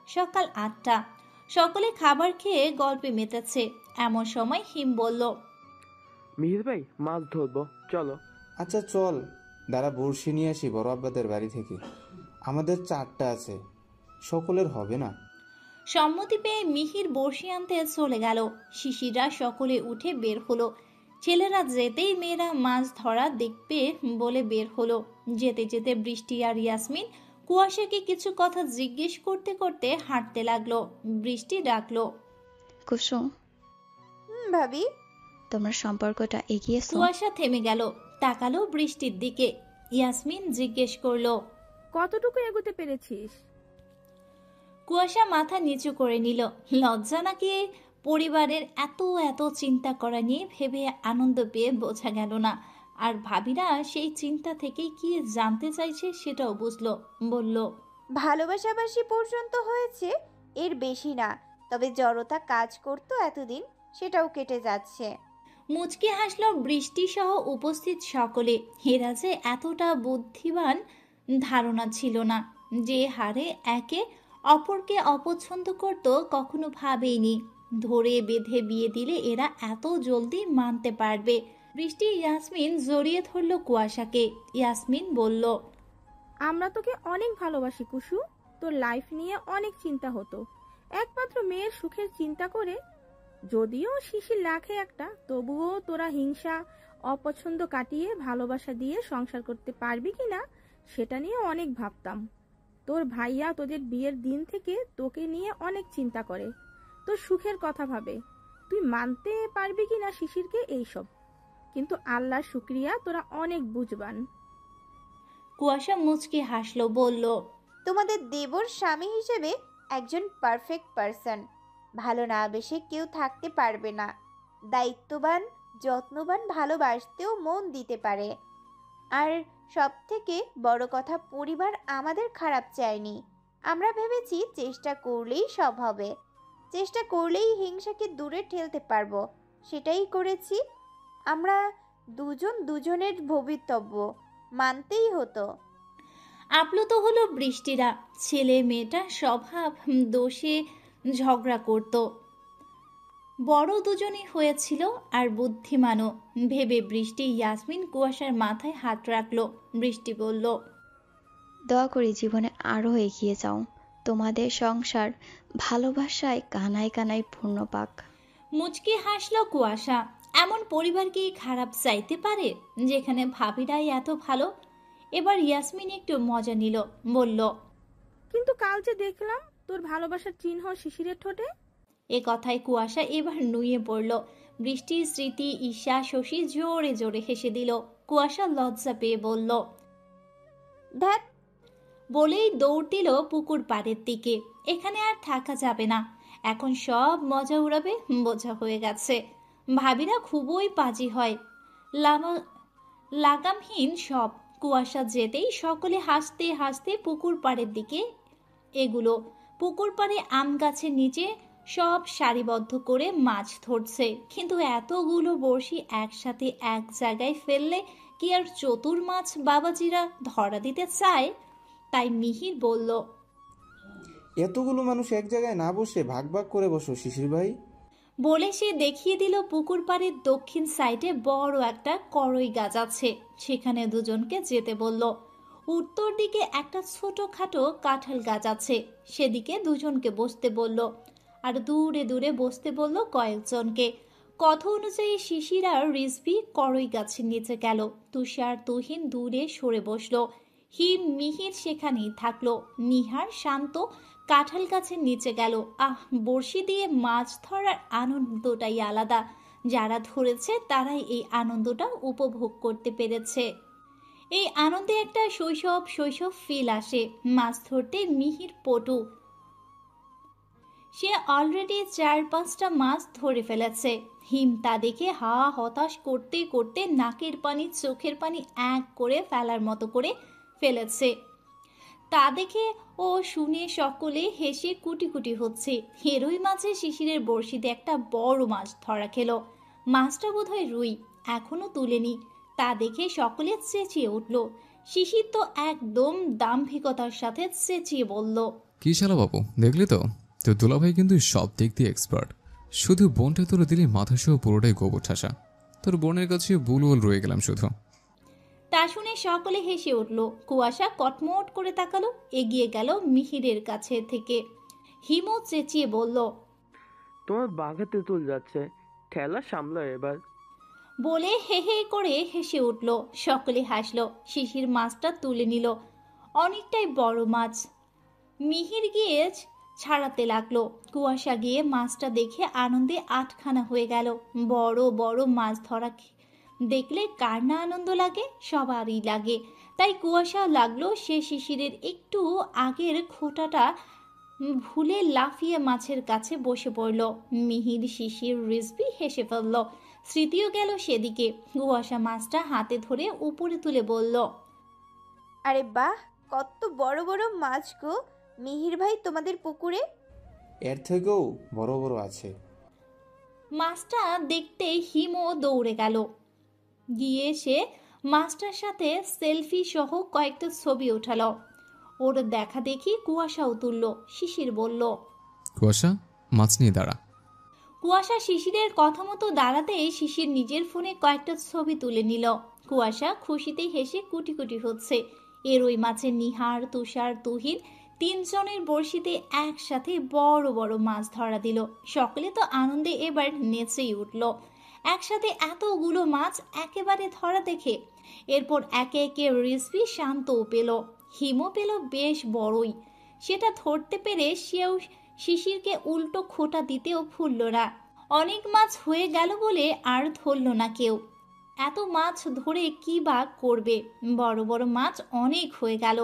সকাল 8টা। সকলে খাবার খেয়ে গল্পে মেতেছে। এমন সময় হিম বলল, মিহির ভাই, মাছ ধরবো, চলো। আচ্ছা চল, দাঁড়া বড়শি নিয়ে আসি বড় আব্বাদের বাড়ি থেকে। আমাদের 4টা আছে, সকলের হবে না। সম্মতি পেয়ে মিহির বড়শি আনতে চলে গেল। শিশিরা সকলে উঠে বের হলো। ছেলেরা যেতেই মেয়েরা মাছ ধরা দেখবে বলে বের হলো। যেতে যেতে বৃষ্টি আর ইয়াসমিন কুয়াশাকে কিছু কথা জিজ্ঞেস করতে করতে হাঁটতে লাগলো। বৃষ্টি ডাকলো, কুসুম, ভাবি। তোমার সম্পর্কটা এগিয়েছো? কুয়াশা থেমে গেল, তাকালো বৃষ্টির দিকে। ইয়াসমিন জিজ্ঞেস করলো, কতটুকু এগোতে পেরেছিস? কুয়াশা মাথা নিচু করে নিল। লজ্জা নাকি পরিবারের এত এত চিন্তা করা নিয়ে ভেবে আনন্দ পেয়ে বোঝা গেল না। আর ভাবিরা সেই চিন্তা থেকেই কি জানতে চাইছে সেটাও বুঝলো। বলল, ভালোবাসাবাসি পর্যন্ত হয়েছে, এর বেশি না। তবে জড়তা কাজ করতো এতদিন, সেটাও কেটে যাচ্ছে। মুচকি হাসলো বৃষ্টি সহ উপস্থিত সকলে। এরা যে এতটা বুদ্ধিমান ধারণা ছিল না। যে হারে একে অপরকে অপছন্দ করত কখনো ভাবেইনি। ধরে বেঁধে বিয়ে দিলে এরা এত জলদি মানতে পারবে। বৃষ্টি ইয়াসমিন জড়িয়ে ধরল কুয়াশাকে। ইয়াসমিন বলল, আমরা তোকে অনেক ভালোবাসি কুসু। তোর লাইফ নিয়ে অনেক চিন্তা হতো, একমাত্র মেয়ের সুখের চিন্তা করে। যদিও শিশির লাখে একটা, তবুও তোরা হিংসা অপছন্দ কাটিয়ে ভালোবাসা দিয়ে সংসার করতে পারবি কিনা সেটা নিয়ে অনেক ভাবতাম। তোর ভাইয়া তোদের বিয়ের দিন থেকে তোকে নিয়ে অনেক চিন্তা করে, তোর সুখের কথা ভাবে। তুই মানতে পারবি কিনা শিশিরকে এইসব, কিন্তু আল্লাহর শুক্রিয়া তোরা অনেক বুঝবান। কুয়াশা মুচকি হাসলো, বলল, তোমাদের দেবর স্বামী হিসেবে একজন পারফেক্ট পারসন। ভালো না বেশে কেউ থাকতে পারবে না। দায়িত্ববান, যত্নবান, ভালোবাসতেও মন দিতে পারে। আর সব থেকে বড় কথা, পরিবার আমাদের খারাপ চায়নি। আমরা ভেবেছি চেষ্টা করলেই সব হবে, চেষ্টা করলেই হিংসাকে দূরে ঠেলতে পারবো, সেটাই করেছি। আমরা দুজন দুজনের ভবিতব্য মানতেই হতো। আপ্লুত হলো বৃষ্টিরা। ছেলে মেয়েটার স্বভাব দোষে ঝগড়া করত। বড় দুজনই হয়েছিল আর বুদ্ধিমানও ভেবে বৃষ্টি ইয়াসমিন কুয়াশার মাথায় হাত রাখলো। বৃষ্টি বলল, দোয়া করি জীবনে আরও এগিয়ে যাও, তোমাদের সংসার ভালোবাসায় কানায় কানায় পূর্ণ পাক। মুচকি হাসলো কুয়াশা। এমন পরিবার কি খারাপ চাইতে পারে যেখানে ভাবিরাই এত ভালো? এবার ইয়াসমিন একটু মজা নিল, বলল, কিন্তু কাল যে দেখলাম তোর ভালোবাসার চিহ্ন শিশিরের ঠোঁটে। এ কথায় কুয়াশা এবার নুয়ে পড়ল। বৃষ্টির স্মৃতি, ঈশা, শশী জোরে জোরে হেসে দিল। কুয়াশা লজ্জা পেয়ে বলল, ধ্যাত, বলেই দৌড় দিল পুকুর পাড়ের দিকে। এখানে আর থাকা যাবে না, এখন সব মজা উড়াবে বোঝা হয়ে গেছে। ভাবিরা খুবই পাজি হয়, লাগামহীন সব। কুয়াশা যেতেই সকলে হাসতে হাসতে পুকুর পাড়ের দিকে এগুলো। পুকুর পাড়ে আম গাছের নিচে সব সারিবদ্ধ করে মাছ ধরছে, কিন্তু এতগুলো বড়শি একসাথে এক জায়গায় ফেললে কি আর চতুর মাছ বাবাজিরা ধরা দিতে চায়? তাই মিহির বলল, এতগুলো মানুষ এক জায়গায় না বসে ভাগ ভাগ করে বসো শিশির ভাই। বলে সে দেখিয়ে দিল পুকুর পাড়ের দক্ষিণ সাইডে বড় একটা করই গাছ আছে, সেখানে দুজনকে যেতে বলল। উত্তর দিকে একটা ছোটখাটো কাঁঠাল গাছ আছে, সেদিকে দুজনকে বসতে বলল। আর দূরে দূরে বসতে বলল কয়েকজনকে। কথা অনুযায়ী শিশির আর রিজভি করই গাছের নিচে গেল। তুষার তুহিন দূরে সরে বসলো। হিম মিহির সেখানেই থাকলো। নিহার শান্ত কাঁঠাল গাছের নিচে গেল। বড়শি দিয়ে মাছ ধরার আনন্দটাই আলাদা। যারা ধরেছে তারাই এই আনন্দটা উপভোগ করতে পেরেছে। এই আনন্দে একটা শৈশব শৈশব ফিল আসে। মাছ ধরতে মিহির পটু, সে অলরেডি 4-5টা মাছ ধরে ফেলেছে। হিম তা দেখে হা হতাশ করতে করতে নাকের পানি চোখের পানি এক করে ফেলার মতো করে ফেলেছে। তা দেখে ও শুনে সকলে হেসে কুটি কুটি হচ্ছে। হেরোই মাছে শিশিরের বড়শিতে একটা বড় মাছ ধরা খেলো। মাছটা বোধহয় রুই, এখনো তুলেনি। তা দেখে সকলে চেঁচিয়ে উঠল। শিশির তো একদম দাম্ভিকতার সাথে চেঁচিয়ে বলল, কি শালা বাবু, দেখলি তো তোর দুলাভাই কিন্তু সব দিক দিয়ে এক্সপার্ট। শুধু বোনটা তোর দিলে মাথা সহ পুরোটাই গোবর ঠাসা। তোর বোনের কাছে বুলবুল রয়ে গেলাম শুধু। তা শুনে সকলে হেসে উঠল। কুয়াশা কটমট করে তাকালো, এগিয়ে গেল মিহিরের কাছে থেকে। হিমও চেঁচিয়ে বলল, তোমার বাঘা তেঁতুল যাচ্ছে, ঠেলা সামলা এবার। বলে হে হে করে হেসে উঠল। সকলে হাসলো। শিশির মাছটা তুলে নিল, অনেকটাই বড় মাছ। মিহির গিয়ে ছাড়াতে লাগলো। কুয়াশা গিয়ে মাছটা দেখে আনন্দে আটখানা হয়ে গেল। বড় বড় মাছ ধরা দেখলে কার না আনন্দ লাগে? সবারই লাগে। তাই কুয়াশা লাগলো। সে শিশিরের একটু আগের খোঁটাটা ভুলে লাফিয়ে মাছের কাছে বসে পড়ল। মিহির, শিশির, রিজভি হেসে ফেলল। স্মৃতিও গেল সেদিকে। কুয়াশা মাছটা হাতে ধরে উপরে তুলে বলল, আরে বাহ, কত বড় বড় মাছ গো মিহির ভাই তোমাদের পুকুরে। এর থেকেও বড় বড় আছে। মাছটা দেখতে হিমও দৌড়ে গেল। গিয়ে সে মাছটার সাথে সেলফি সহ কয়েকটা ছবি ওঠালো। ওর দেখা দেখি কুয়াশাও তুলল। শিশির বলল, কুয়াশা, মাছ নিয়ে দাঁড়া। কুয়াশা শিশিরের কথা মতো দাঁড়াতেই শিশির নিজের ফোনে কয়েকটা ছবি তুলে নিল। কুয়াশা খুশিতে হেসে কুটি কুটি হচ্ছে। এর ওই মাঝে নিহার, তুষার, তুহিন তিনজনের বড়শিতে একসাথে বড় বড় মাছ ধরা দিল। সকলে তো আনন্দে এবার নেচেই উঠল। একসাথে এতগুলো মাছ একেবারে ধরা দেখে। এরপর একে একে রিজভি শান্তও পেল, হিমও পেল বেশ বড়ই। সেটা ধরতে পেরে সেও শিশিরকে উল্টো খোঁটা দিতেও ভুলল না। অনেক মাছ হয়ে গেল বলে আর ধরল না কেউ। এত মাছ ধরে কি বা করবে? বড় বড় মাছ অনেক হয়ে গেল,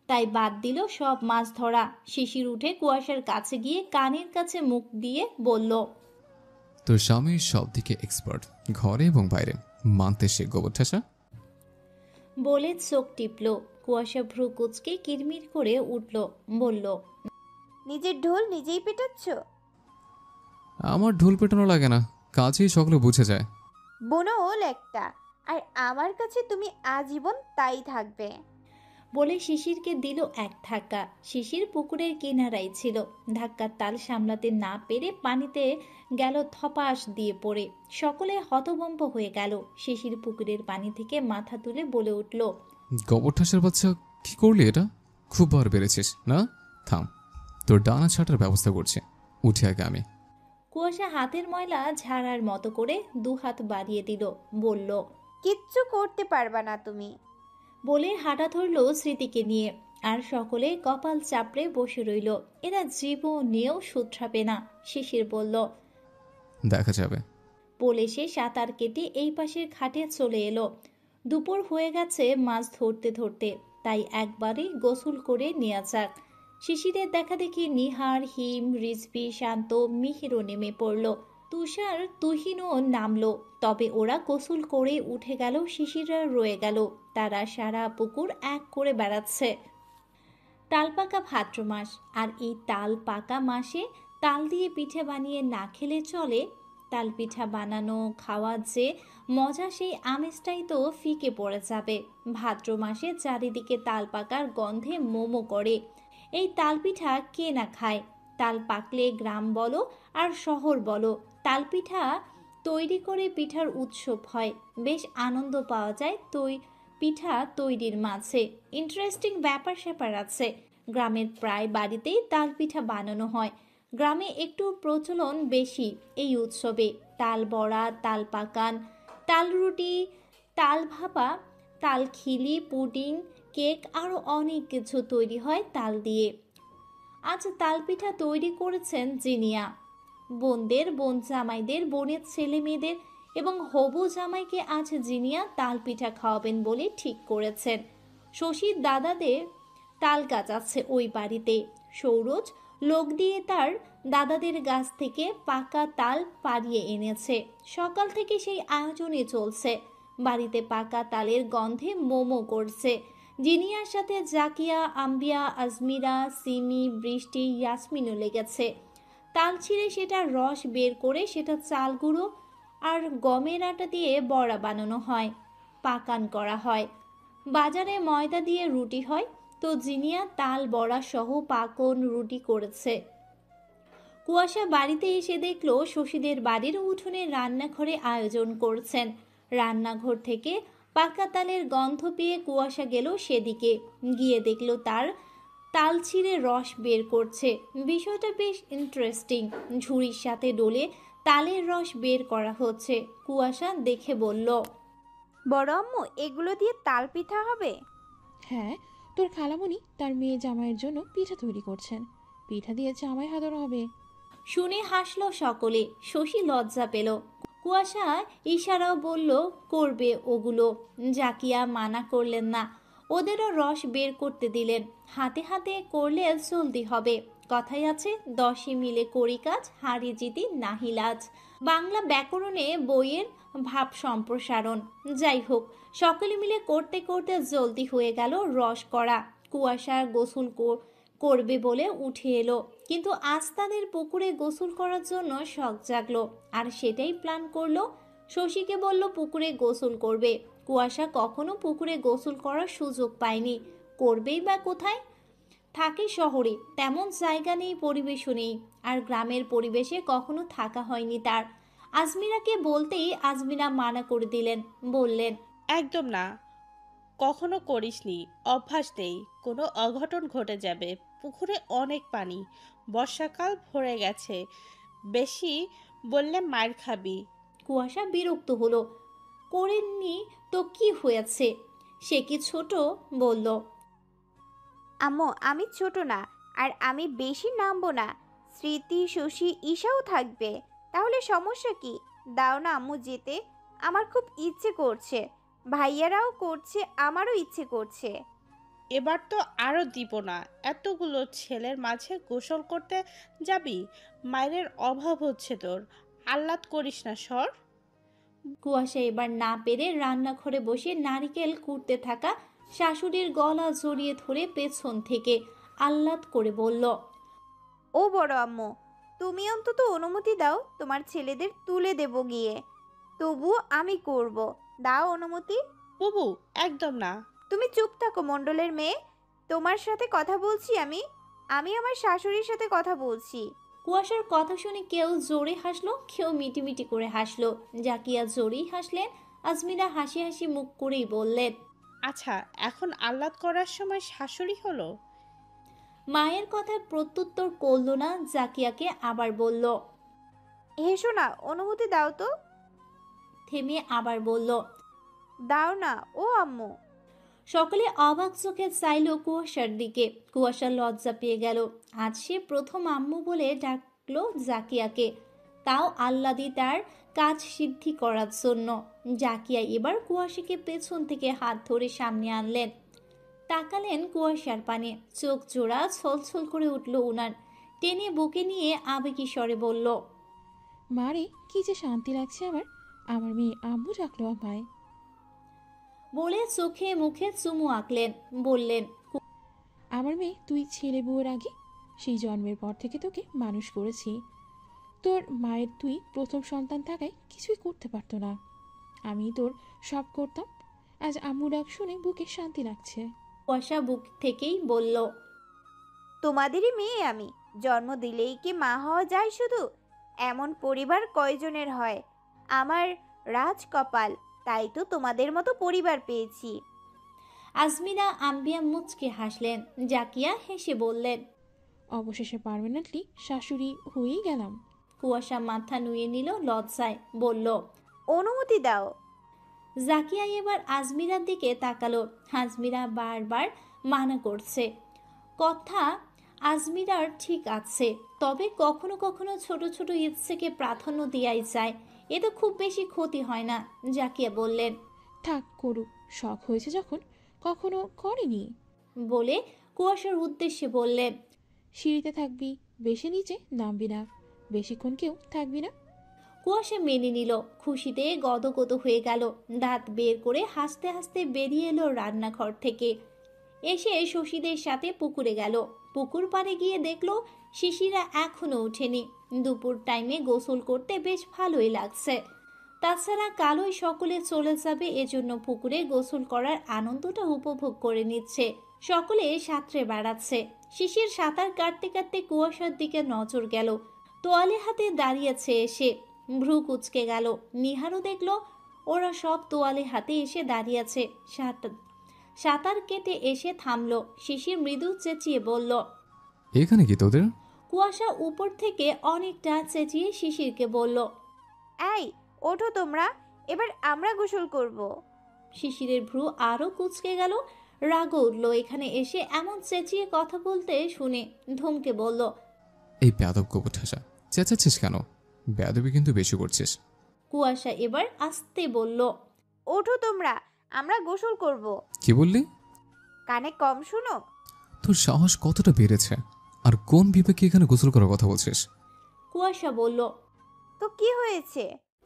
তাই বাদ দিল সব মাছ ধরা। শিশির উঠে কুয়াশার কাছে গিয়ে কানের কাছে মুখ দিয়ে বলল, তোর স্বামী সব দিকে এক্সপার্ট, ঘরে এবং বাইরে, মানতে সে গোবর ঠাসা। বলে চোখ টিপল। কুয়াশা ভ্রু কুচকে কিরমির করে উঠল, বলল, নিজের ঢোল নিজেই পেটাচ্ছ? আমার ঢোল পেটানো লাগে না, কাজেই সকলে বুঝে যায়। বোনল একটা, আর আমার কাছে তুমি আজীবন তাই থাকবে। বলে শিশিরকে দিল এক ধাক্কা। শিশির পুকুরের কিনারায় ছিল। ধাক্কার তাল সামলাতে না পেরে পানিতে গেল ধপাস দিয়ে পড়ে। সকলে হতভম্ব হয়ে গেল। শিশির পুকুরের পানি থেকে মাথা তুলে বলে উঠল, গোবর ঠাসের বাচ্চা, কি করলি এটা? খুব বার বেড়েছিস না? থাম, তোর ডানা ছাটার ব্যবস্থা করছে, উঠে আগে আমি। কুয়াশা হাতের ময়লা ঝাড়ার মতো করে দুহাত বাড়িয়ে দিল, বলল, কিচ্ছু করতে পারবা না তুমি। বলে হাঁটা ধরল স্মৃতিকে নিয়ে। আর সকলে কপাল চাপড়ে বসে রইল। এরা জীবনেও শুধরাবে না। শিশির বলল, দেখা যাবে। বলে সে সাঁতার কেটে এই পাশের খাটে চলে এলো। দুপুর হয়ে গেছে মাছ ধরতে ধরতে, তাই একবারই গোসল করে নেওয়া যাক। শিশিরের দেখা দেখি নিহার, হিম, রিজভি, শান্ত, মিহিরও নেমে পড়ল। তুষার, তুহিনও নামলো। তবে ওরা গোসল করে উঠে গেল, শিশিররা রয়ে গেল। তারা সারা পুকুর এক করে বেড়াচ্ছে। তাল পাকা ভাদ্র মাস, আর এই তাল পাকা মাসে তাল দিয়ে পিঠে বানিয়ে না খেলে চলে? তাল পিঠা বানানো খাওয়া যে মজা, সেই আমেজটাই তো ফিকে পড়ে যাবে। ভাদ্র মাসে চারিদিকে তাল পাকার গন্ধে মোমো করে। এই তাল পিঠা কে না খায়? তাল পাকলে গ্রাম বলো আর শহর বলো, তাল পিঠা তৈরি করে পিঠার উৎসব হয়। বেশ আনন্দ পাওয়া যায় পিঠা তৈরির মাঝে। ইন্টারেস্টিং ব্যাপার স্যাপার আছে। গ্রামের প্রায় বাড়িতেই তাল পিঠা বানানো হয়। গ্রামে একটু প্রচলন বেশি এই উৎসবে। তাল বড়া, তাল পাকান, তাল রুটি, তাল ভাপা, তাল খিলি, পুডিং, কেক, আরও অনেক কিছু তৈরি হয় তাল দিয়ে। আজ তাল পিঠা তৈরি করেছেন জিনিয়া। বোনদের, বোন জামাইদের, বোনের ছেলে মেয়েদের এবং হবু জামাইকে আজ জিনিয়া তাল পিঠা খাওয়াবেন বলে ঠিক করেছেন। শশীর দাদাদের তাল গাছ আছে ওই বাড়িতে। সৌরজ লোক দিয়ে তার দাদাদের গাছ থেকে পাকা তাল পাড়িয়ে এনেছে। সকাল থেকে সেই আয়োজনই চলছে। বাড়িতে পাকা তালের গন্ধে মোমো করছে। জিনিয়ার সাথে জাকিয়া, আম্বিয়া, আজমিরা, সিমি, বৃষ্টি, ইয়াসমিনও লেগেছে। তাল ছিঁড়ে সেটার রস বের করে সেটা চাল গুঁড়ো আর গমের আটা দিয়ে বড়া বানানো হয়, পাকান করা হয়। বাজারে ময়দা দিয়ে রুটি হয়, তো জিনিয়া তাল বড়া সহ পাকন রুটি করেছে। কুয়াশা বাড়িতে এসে দেখলো শশীদের বাড়ির উঠোনে রান্নাঘরে আয়োজন করছেন। রান্নাঘর থেকে পাকা তালের গন্ধ পেয়ে কুয়াশা গেল সেদিকে। গিয়ে দেখলো তার তাল ছিঁড়ে রস বের করছে। বিষয়টা বেশ ইন্টারেস্টিং। ঝুড়ির সাথে ডোলে তালের রস বের করা হচ্ছে। কুয়াশা দেখে বলল, বড় আম্মু, এগুলো দিয়ে তাল পিঠা হবে? হ্যাঁ, তোর খালামণি তার মেয়ে জামাইয়ের জন্য পিঠা তৈরি করছেন। পিঠা দিয়ে জামাই হাজার হবে। শুনে হাসলো সকলে। শশী লজ্জা পেল। কুয়াশা ইশারাও বলল করবে ওগুলো। জাকিয়া মানা করলেন না, ওদেরও রস বের করতে দিলেন। হাতে হাতে করলে জলদি হবে। কথাই আছে, 10 মিলে করি কাজ, হারি জিতি নাহি লাজ। বাংলা ব্যাকরণে বইয়ের ভাব সম্প্রসারণ। যাই হোক, সকলে মিলে করতে করতে জলদি হয়ে গেল রস করা। কুয়াশার গোসল করবে বলে উঠে এলো, কিন্তু আজ তাদের পুকুরে গোসল করার জন্য শখ জাগলো, আর সেটাই প্ল্যান করলো। শশীকে বলল পুকুরে গোসল করবে। কুয়াশা কখনো পুকুরে গোসল করার সুযোগ পায়নি, করবেই বা কোথায়? থাকে শহরে, তেমন জায়গা নেই, পরিবেশও নেই। আর গ্রামের পরিবেশে কখনো থাকা হয়নি তার। আজমিরাকে বলতেই আজমিরা মানা করে দিলেন, বললেন, একদম না, কখনো করিসনি, অভ্যাস নেই, কোনো অঘটন ঘটে যাবে। পুকুরে অনেক পানি, বর্ষাকাল ভরে গেছে, বেশি বললে মার খাবি। কুয়াশা বিরক্ত হলো। করেননি তো কি হয়েছে, সে কি ছোট? বলল, আম্মু, আমি ছোট না, আর আমি বেশি নামবো না। স্মৃতি, শশী, ঈশাও থাকবে। তাহলে সমস্যা কি? দাও না আম্মু যেতে, আমার খুব ইচ্ছে করছে। ভাইয়ারাও করছে, আমারও ইচ্ছে করছে। এবার তো আরো দিব না। এতগুলো ছেলের মাঝে গোসল করতে যাবি? মায়ের অভাব হচ্ছে তোর, আহ্লাদ করিস না সর। কুয়াশা এবার না পেরে রান্নাঘরে বসে নারকেল কুটতে থাকা শাশুড়ির গলা জড়িয়ে ধরে পেছন থেকে আহ্লাদ করে বলল, ও বড় আম্মু, তুমি অন্তত অনুমতি দাও, তোমার ছেলেদের তুলে দেব গিয়ে। তবু আমি করব, দাও অনুমতি। বুবু একদম না। তুমি চুপ থাকো মণ্ডলের মেয়ে, তোমার সাথে কথা বলছি আমি আমার শাশুড়ির সাথে কথা বলছি। কুয়াশার কথা শুনে কেউ জোরে হাসলো, কেউ মিটিমিটি করে হাসলো। জাকিয়া জোরেই হাসলেন, আজমিরা হাসি হাসি মুখ করেই বললেন, আচ্ছা এখন আহ্লাদ করার সময় শাশুড়ি হলো? মায়ের কথায় প্রত্যুত্তর করল না। জাকিয়াকে আবার বলল, হেসো না, অনুমতি দাও তো। থেমে আবার বলল, দাও না ও আম্মু। সকলে অবাক চোখে চাইল কুয়াশার দিকে। কুয়াশা লজ্জা পেয়ে গেল। আজ সে প্রথম আম্মু বলে ডাকলো জাকিয়াকে, তাও আল্লাদি তার কাজ সিদ্ধি করার জন্য। জাকিয়া এবার কুয়াশাকে পেছন থেকে হাত ধরে সামনে আনলেন, তাকালেন কুয়াশার পানে। চোখ জোড়া ছলছল করে উঠল উনার। টেনে বুকে নিয়ে আবেগী স্বরে বলল, মারে কি যে শান্তি লাগছে আমার। আমার মেয়ে আম্মু ডাকলো আমায়। বলে চোখে মুখে চুমু আঁকলেন, বললেন, আমার মেয়ে, তুই ছেলে বউয়ের আগে সেই জন্মের পর থেকে তোকে মানুষ করেছি। তোর মায়ের তুই প্রথম সন্তান থাকায় কিছুই করতে পারতো না, আমি তোর সব করতাম। আজ আম্মু ডাক শুনে বুকে শান্তি লাগছে। কুয়াশা বুক থেকেই বলল, তোমাদেরই মেয়ে আমি, জন্ম দিলেই কি মা হওয়া যায় শুধু? এমন পরিবার কয়জনের হয়? আমার রাজ কপাল, তাই তো তোমাদের মতো পরিবার পেয়েছি। আজমিরা আম্বিয়া মুচকে হাসলেন। জাকিয়া হেসে বললেন, অবশেষে পার্মানেন্টলি শাশুড়ি হয়েই গেলাম। কুয়াশা মাথা নুয়ে নিল লজ্জায়, বলল, অনুমতি দাও। জাকিয়া এবার আজমিরার দিকে তাকালো। আজমিরা বারবার মানা করছে। কথা আজমিরার ঠিক আছে, তবে কখনো কখনো ছোট ছোট ইচ্ছেকে প্রাধান্য দেওয়াই যায়, এতে খুব বেশি ক্ষতি হয় না। জাকিয়া বললেন, থাক করুক, শখ হয়েছে যখন, কখনো করেনি। বলে কুয়াশার উদ্দেশ্যে বললেন, সিঁড়িতে থাকবি, বেশি নিচে নামবি না, বেশিক্ষণ কেউ থাকবি না। কুয়াশা মেনে নিল। খুশিতে গদগদ হয়ে গেল। দাঁত বের করে হাসতে হাসতে বেরিয়ে এলো রান্নাঘর থেকে। এসে শশীদের সাথে পুকুরে গেল। পুকুর পাড়ে গিয়ে দেখলো শিশিরা এখনো ওঠেনি। দুপুর টাইমে গোসল করতে বেশ ভালোই লাগছে। তাছাড়া কালই সকলে চলে যাবে, এজন্য পুকুরে গোসল করার আনন্দটা উপভোগ করে নিচ্ছে। সকলে সাঁতরে বেড়াচ্ছে। শিশির সাঁতার কাটতে কাটতে কুয়াশার দিকে নজর গেল। তোয়ালে হাতে দাঁড়িয়েছে এসে, ভ্রু কুচকে গেল। নিহারও দেখলো ওরা সব তোয়ালে হাতে এসে দাঁড়িয়েছে। সাঁতার কেটে এসে থামলো। শিশির মৃদু চেঁচিয়ে বলল, এখানে কি তোদের? কুয়াশা উপর থেকে অনেকটা চেঁচিয়ে শিশিরকে বলল, এই ওঠো তোমরা, এবার আমরা গোসল করব। শিশিরের ভ্রু আরো কুচকে গেল। রাগ উঠল এখানে এসে এমন চেঁচিয়ে কথা বলতে শুনে। ধমকে বলল, এই বেয়াদব গোবর ঠাসা, চেঁচাচ্ছিস কেন? বেয়াদবি কিন্তু বেশি করছিস। কুয়াশা এবার আস্তে বলল, ওঠো তোমরা, আমরা গোসল করব। কি বললি? কানে কম শুনো? তোর সাহস কতটা বেড়েছে? আর কোন বিবেকে এখানে গোসল করার কথা বলছিস? কুয়াশা বলল, তো কি হয়েছে?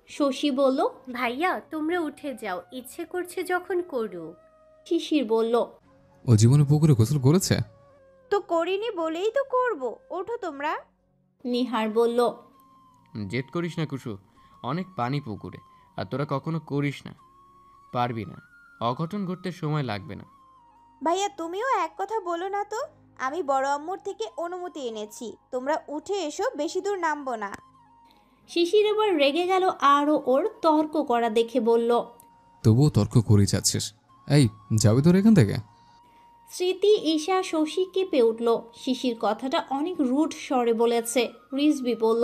শশী বলল, ভাইয়া তোমরা উঠে যাও, ইচ্ছে করছে যখন করো। শিশির বলল, ও জীবনে পুকুরে গোসল করেছে? তো করিনি বলেই তো করব, ওঠো তোমরা। নিহার বলল, জেদ করিস না কুসু, অনেক পানি পুকুরে, আর তোরা কখনো করিস না, পারবি না, অঘটন ঘটতে সময় লাগবে না। ভাইয়া তুমিও এক কথা বলো না তো, আমি বড় আম্মুর থেকে অনুমতি এনেছি, তোমরা উঠে এসো, বেশি দূর নামবো না। শিশির এবার রেগে গেল আরও ওর তর্ক করা দেখে বলল, তবুও তর্ক করেই যাচ্ছিস। এই যাবে তোর এখান থেকে? স্মৃতি ঈশা শশী কেঁপে উঠল। শিশির কথাটা অনেক রুড স্বরে বলেছে। রিজবি বলল,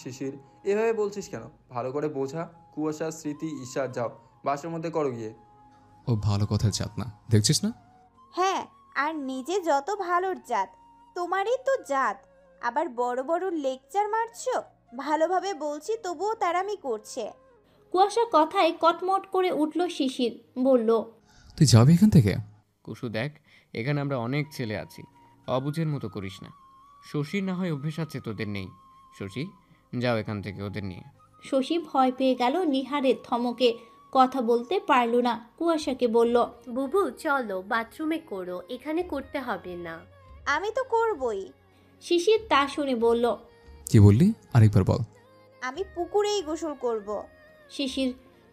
শিশির এভাবে বলছিস কেন? ভালো করে বোঝা। কুয়াশা, স্মৃতি, ঈশা, যাও বাসের মধ্যে করো গিয়ে। ও ভালো কথার জাত না, দেখছিস না? হ্যাঁ, আর নিজে যত ভালোর জাত, তোমারই তো জাত, আবার বড় বড় লেকচার মারছো। ভালোভাবে বলছি তবুও তারামি করছে। কুয়াশা কথায় কটমট করে উঠল শিশির, বলল, তুই যাবি এখান থেকে? কুসু দেখ, এখানে আমরা অনেক ছেলে আছি, অবুঝের মতো করিস না। শশীর না হয় অভ্যেস আছে, তোদের নেই। শশী যাও এখান থেকে ওদের নিয়ে। শশী ভয় পেয়ে গেল নিহারের ধমকে, কথা বলতে পারল না। কুয়াশাকে বলল, বুবু চলো বাথরুমে করো, এখানে করতে হবে না। আমি তো করবই। শিশির তা শুনে বলল, কি বললি, আরেকবার বল। আমি পুকুরেই গোসল করব। শিশির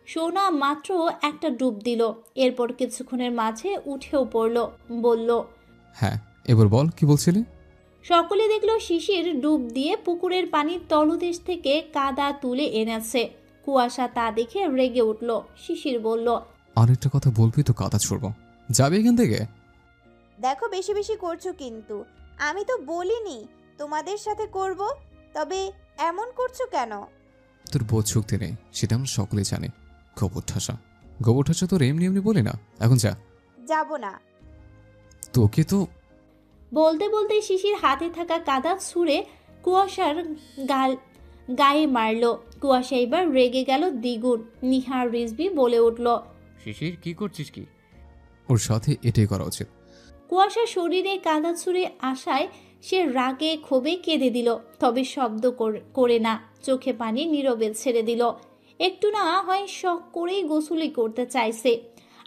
শোনা মাত্র একটা ডুব দিল, এরপর কিছুক্ষণের মাঝে উঠেও পড়ল, বলল, হ্যাঁ এবার বল কি বলছিলি। সকলে দেখল শিশির ডুব দিয়ে পুকুরের পানির তলদেশ থেকে কাদা তুলে এনেছে। কুয়াশা তা দেখে রেগে উঠল। শিশির বলল, আরেকটা কথা বলবি তো কাদা ছুড়বো, যাবে এখান থেকে। দেখো বেশি বেশি করছো কিন্তু। আমি তো বলিনি তোমাদের সাথে করব, তবে এমন করছো কেন? তোর বোধ শক্তি নেই, সেটা আমরা সকলেই জানি। গোবর ঠাসা, গোবর ঠাসা তোর এমনি এমনি বলি না, এখন যা। যাব না। তোকে তো। বলতে বলতে শিশির হাতে থাকা কাদা ছুঁড়ে কুয়াশার গায়ে মারল। কুয়াশা এবার রেগে গেল দ্বিগুণ। নিহার রিজবি বলে উঠল, শিশির কি করছিস কি? ওর সাথে এটাই করা উচিত। কুয়াশা শরীরে কাদা ছুঁড়ে আসায় সে রাগে ক্ষোভে কেঁদে দিল, তবে শব্দ করে না, চোখে পানি নীরবে ছেড়ে দিল। একটু না হয় শখ করেই গোসুলি করতে চাইছে।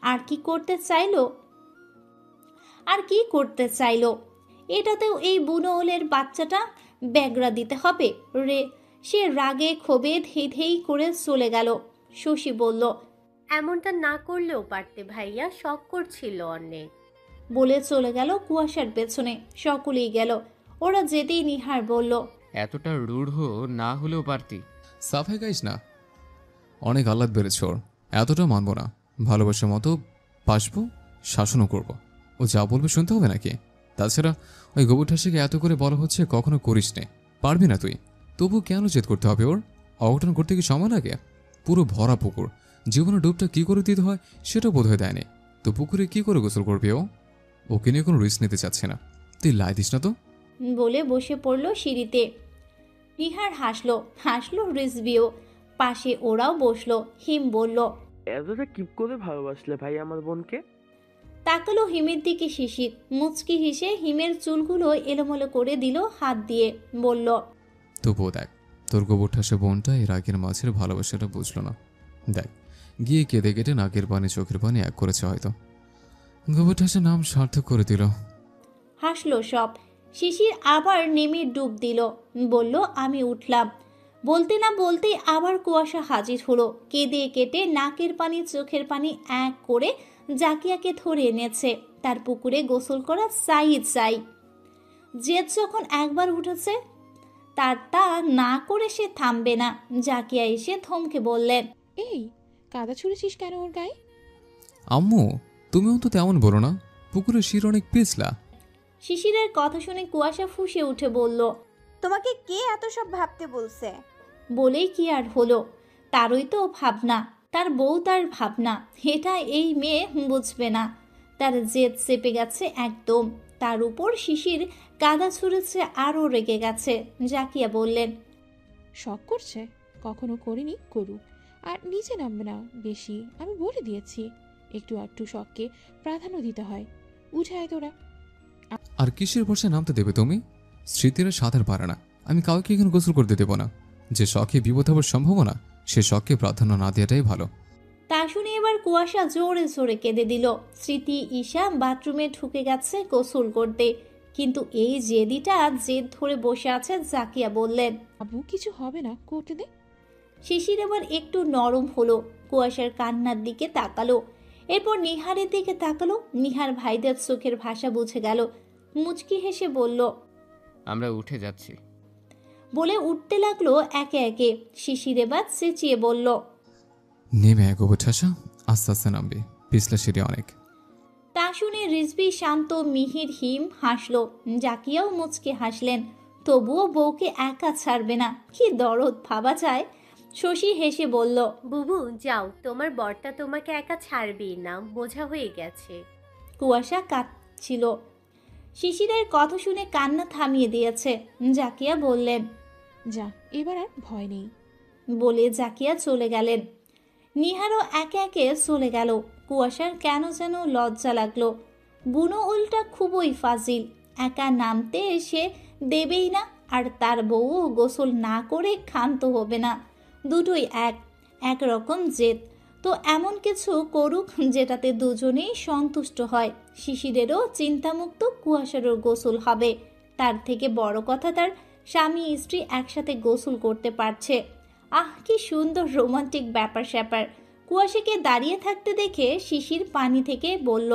আর কি করতে চাইলো এটাতেও এই বুনোলের বাচ্চাটা ব্যাগরা দিতে হবে রে। সে রাগে ক্ষোভে ধেই করে চলে গেল। শশী বলল, এমনটা না করলেও পারতে ভাইয়া, শখ করছিল অনেক। বলে চলে গেল কুয়াশার পেছনে। সকলেই গেল। ওরা যেতেই নিহার বলল, এতটা রূঢ় না হলেও পারতি। সাফাই গাইস না, অনেক আহ্লাদ বেড়েছে ওর, এতটা মানবো না। ভালোবাসার মতো বাসবো, শাসনও করব। ও যা বলবে শুনতে হবে নাকি? তাছাড়া ওই গোবর ঠাসিকে এত করে বলা হচ্ছে কখনো করিস নে, পারবি না তুই। তবু কেন জেদ করতে হবে ওর? অঘটন করতে কি সময় লাগে? পুরো ভরা পুকুর, জীবনে ডুবটা কি করে দিতে হয় সেটা বোধহয় দেয়নি। তো পুকুরে কি করে গোসল করবি ও? ওকে নিয়ে কোনো রিস্ক নিতে চাচ্ছে না। তুই লাই দিস না তো। বলে বসে পড়ল সিঁড়িতে। নিহার হাসলো রিজবিও। পাশে ওরাও বসলো। হিম বলল, এতটা কি করে ভালোবাসলে ভাই আমার বোনকে? তাকালো হিমের দিকে শিশির। মুচকি হেসে হিমের চুলগুলো এলোমেলো করে দিল হাত দিয়ে, বলল, তবুও দেখ, তোর গোবর ঠাসে বোনটা এর আগের মাছের ভালোবাসাটা বুঝলো না। দেখ, গিয়ে কেঁদে কেটে নাকের পানি চোখের পানি এক করেছে হয়তো। গোবর ঠাসে নাম সার্থক করে দিল। হাসলো সব। শিশির আবার নেমে ডুব দিল, বলল, আমি উঠলাম। বলতে না বলতেই আবার কুয়াশা হাজির হলো। কেঁদে কেটে নাকের পানি চোখের পানি এক করে জাকিয়াকে ধরে এনেছে। তার পুকুরে গোসল করা চাই। জেদ যখন একবার উঠেছে তার তা না করে সে থামবে না। জাকিয়া এসে থমকে বললেন, এই কাদা ছুঁড়েছিস কেন ওর গায়ে? আম্মু, তুমি অন্তত এমন বলো না, পুকুরের শির অনেক পিছলা। শিশিরের কথা শুনে কুয়াশা ফুঁসে উঠে বলল, তোমাকে কে এত সব ভাবতে বলছে? বলেই কি আর হলো, তারই তো ভাবনা, তার বউ তার ভাবনা। এটা এই মেয়ে বুঝবে না। তার জেদ চেপে গেছে একদম। তার উপর শিশির কাদা ছুঁড়েছে, আরও রেগে গেছে। জাকিয়া বললেন, শখ করছে, কখনো করিনি, করুক। আর নিচে নামবে না বেশি, আমি বলে দিয়েছি। একটু একটু শখকে প্রাধান্য দিতে হয়। উঠে আয় তোরা। আর কিসের বর্ষায় নামতে দেবে তুমি? স্মৃতিরা সাঁতার পারে না, আমি কাউকে এখন গোসল করতে দেবো না। যে শখে বিপদ হবার সম্ভাবনা, সে শখকে প্রাধান্য না দেওয়াটাই ভালো। তা শুনে এবার কুয়াশা জোরে জোরে কেঁদে দিল। স্মৃতি ঈশা বাথরুমে ঢুকে গেছে গোসল করতে, কিন্তু এই জেদিটা জেদ ধরে বসে আছে। জাকিয়া বললেন, আবু কিছু হবে না, করতে দে। শিশির এবার একটু নরম হলো। কুয়াশার কান্নার দিকে তাকালো, এরপর নিহারের দিকে তাকালো। নিহার ভাইদের চোখের ভাষা বুঝে গেল। মুচকি হেসে বলল, আমরা উঠে যাচ্ছি। বলে উঠতে লাগলো একে একে। শিশির এবার চেঁচিয়ে বলল, নেমে এক গোবর ঠাসা, আস্তে আস্তে নামবি, পিছলা সিঁড়ি অনেক। তা শুনে রিজবি, শান্ত, মিহির, হিম হাসলো। জাকিয়াও মুচকে হাসলেন। তবুও বউকে একা ছাড়বে না, কি দরদ ভাবা যায়। শশী হেসে বলল, বুবু যাও, তোমার বরটা তোমাকে একা ছাড়বেই না, বোঝা হয়ে গেছে। কুয়াশা কাঁদছিল। শিশিরের কথা শুনে কান্না থামিয়ে দিয়েছে। জাকিয়া বললেন, যা, এবার আর ভয় নেই। বলে জাকিয়া চলে গেলেন। নিহারও একে একে চলে গেল। কুয়াশার কেন যেন লজ্জা লাগলো। বুনো উল্টা খুবই ফাজিল, একা নামতে এসে দেবেই না, আর তার বউও গোসল না করে ক্ষান্ত হবে না। দুটোই একরকম জেদ। তো এমন কিছু করুক যেটাতে দুজনেই সন্তুষ্ট হয়। শিশিরেরও চিন্তামুক্ত, কুয়াশারও গোসল হবে। তার থেকে বড় কথা, তার স্বামী স্ত্রী একসাথে গোসল করতে পারছে। আহ, কি সুন্দর রোমান্টিক ব্যাপার স্যাপার। কুয়াশাকে দাঁড়িয়ে থাকতে দেখে শিশির পানি থেকে বলল,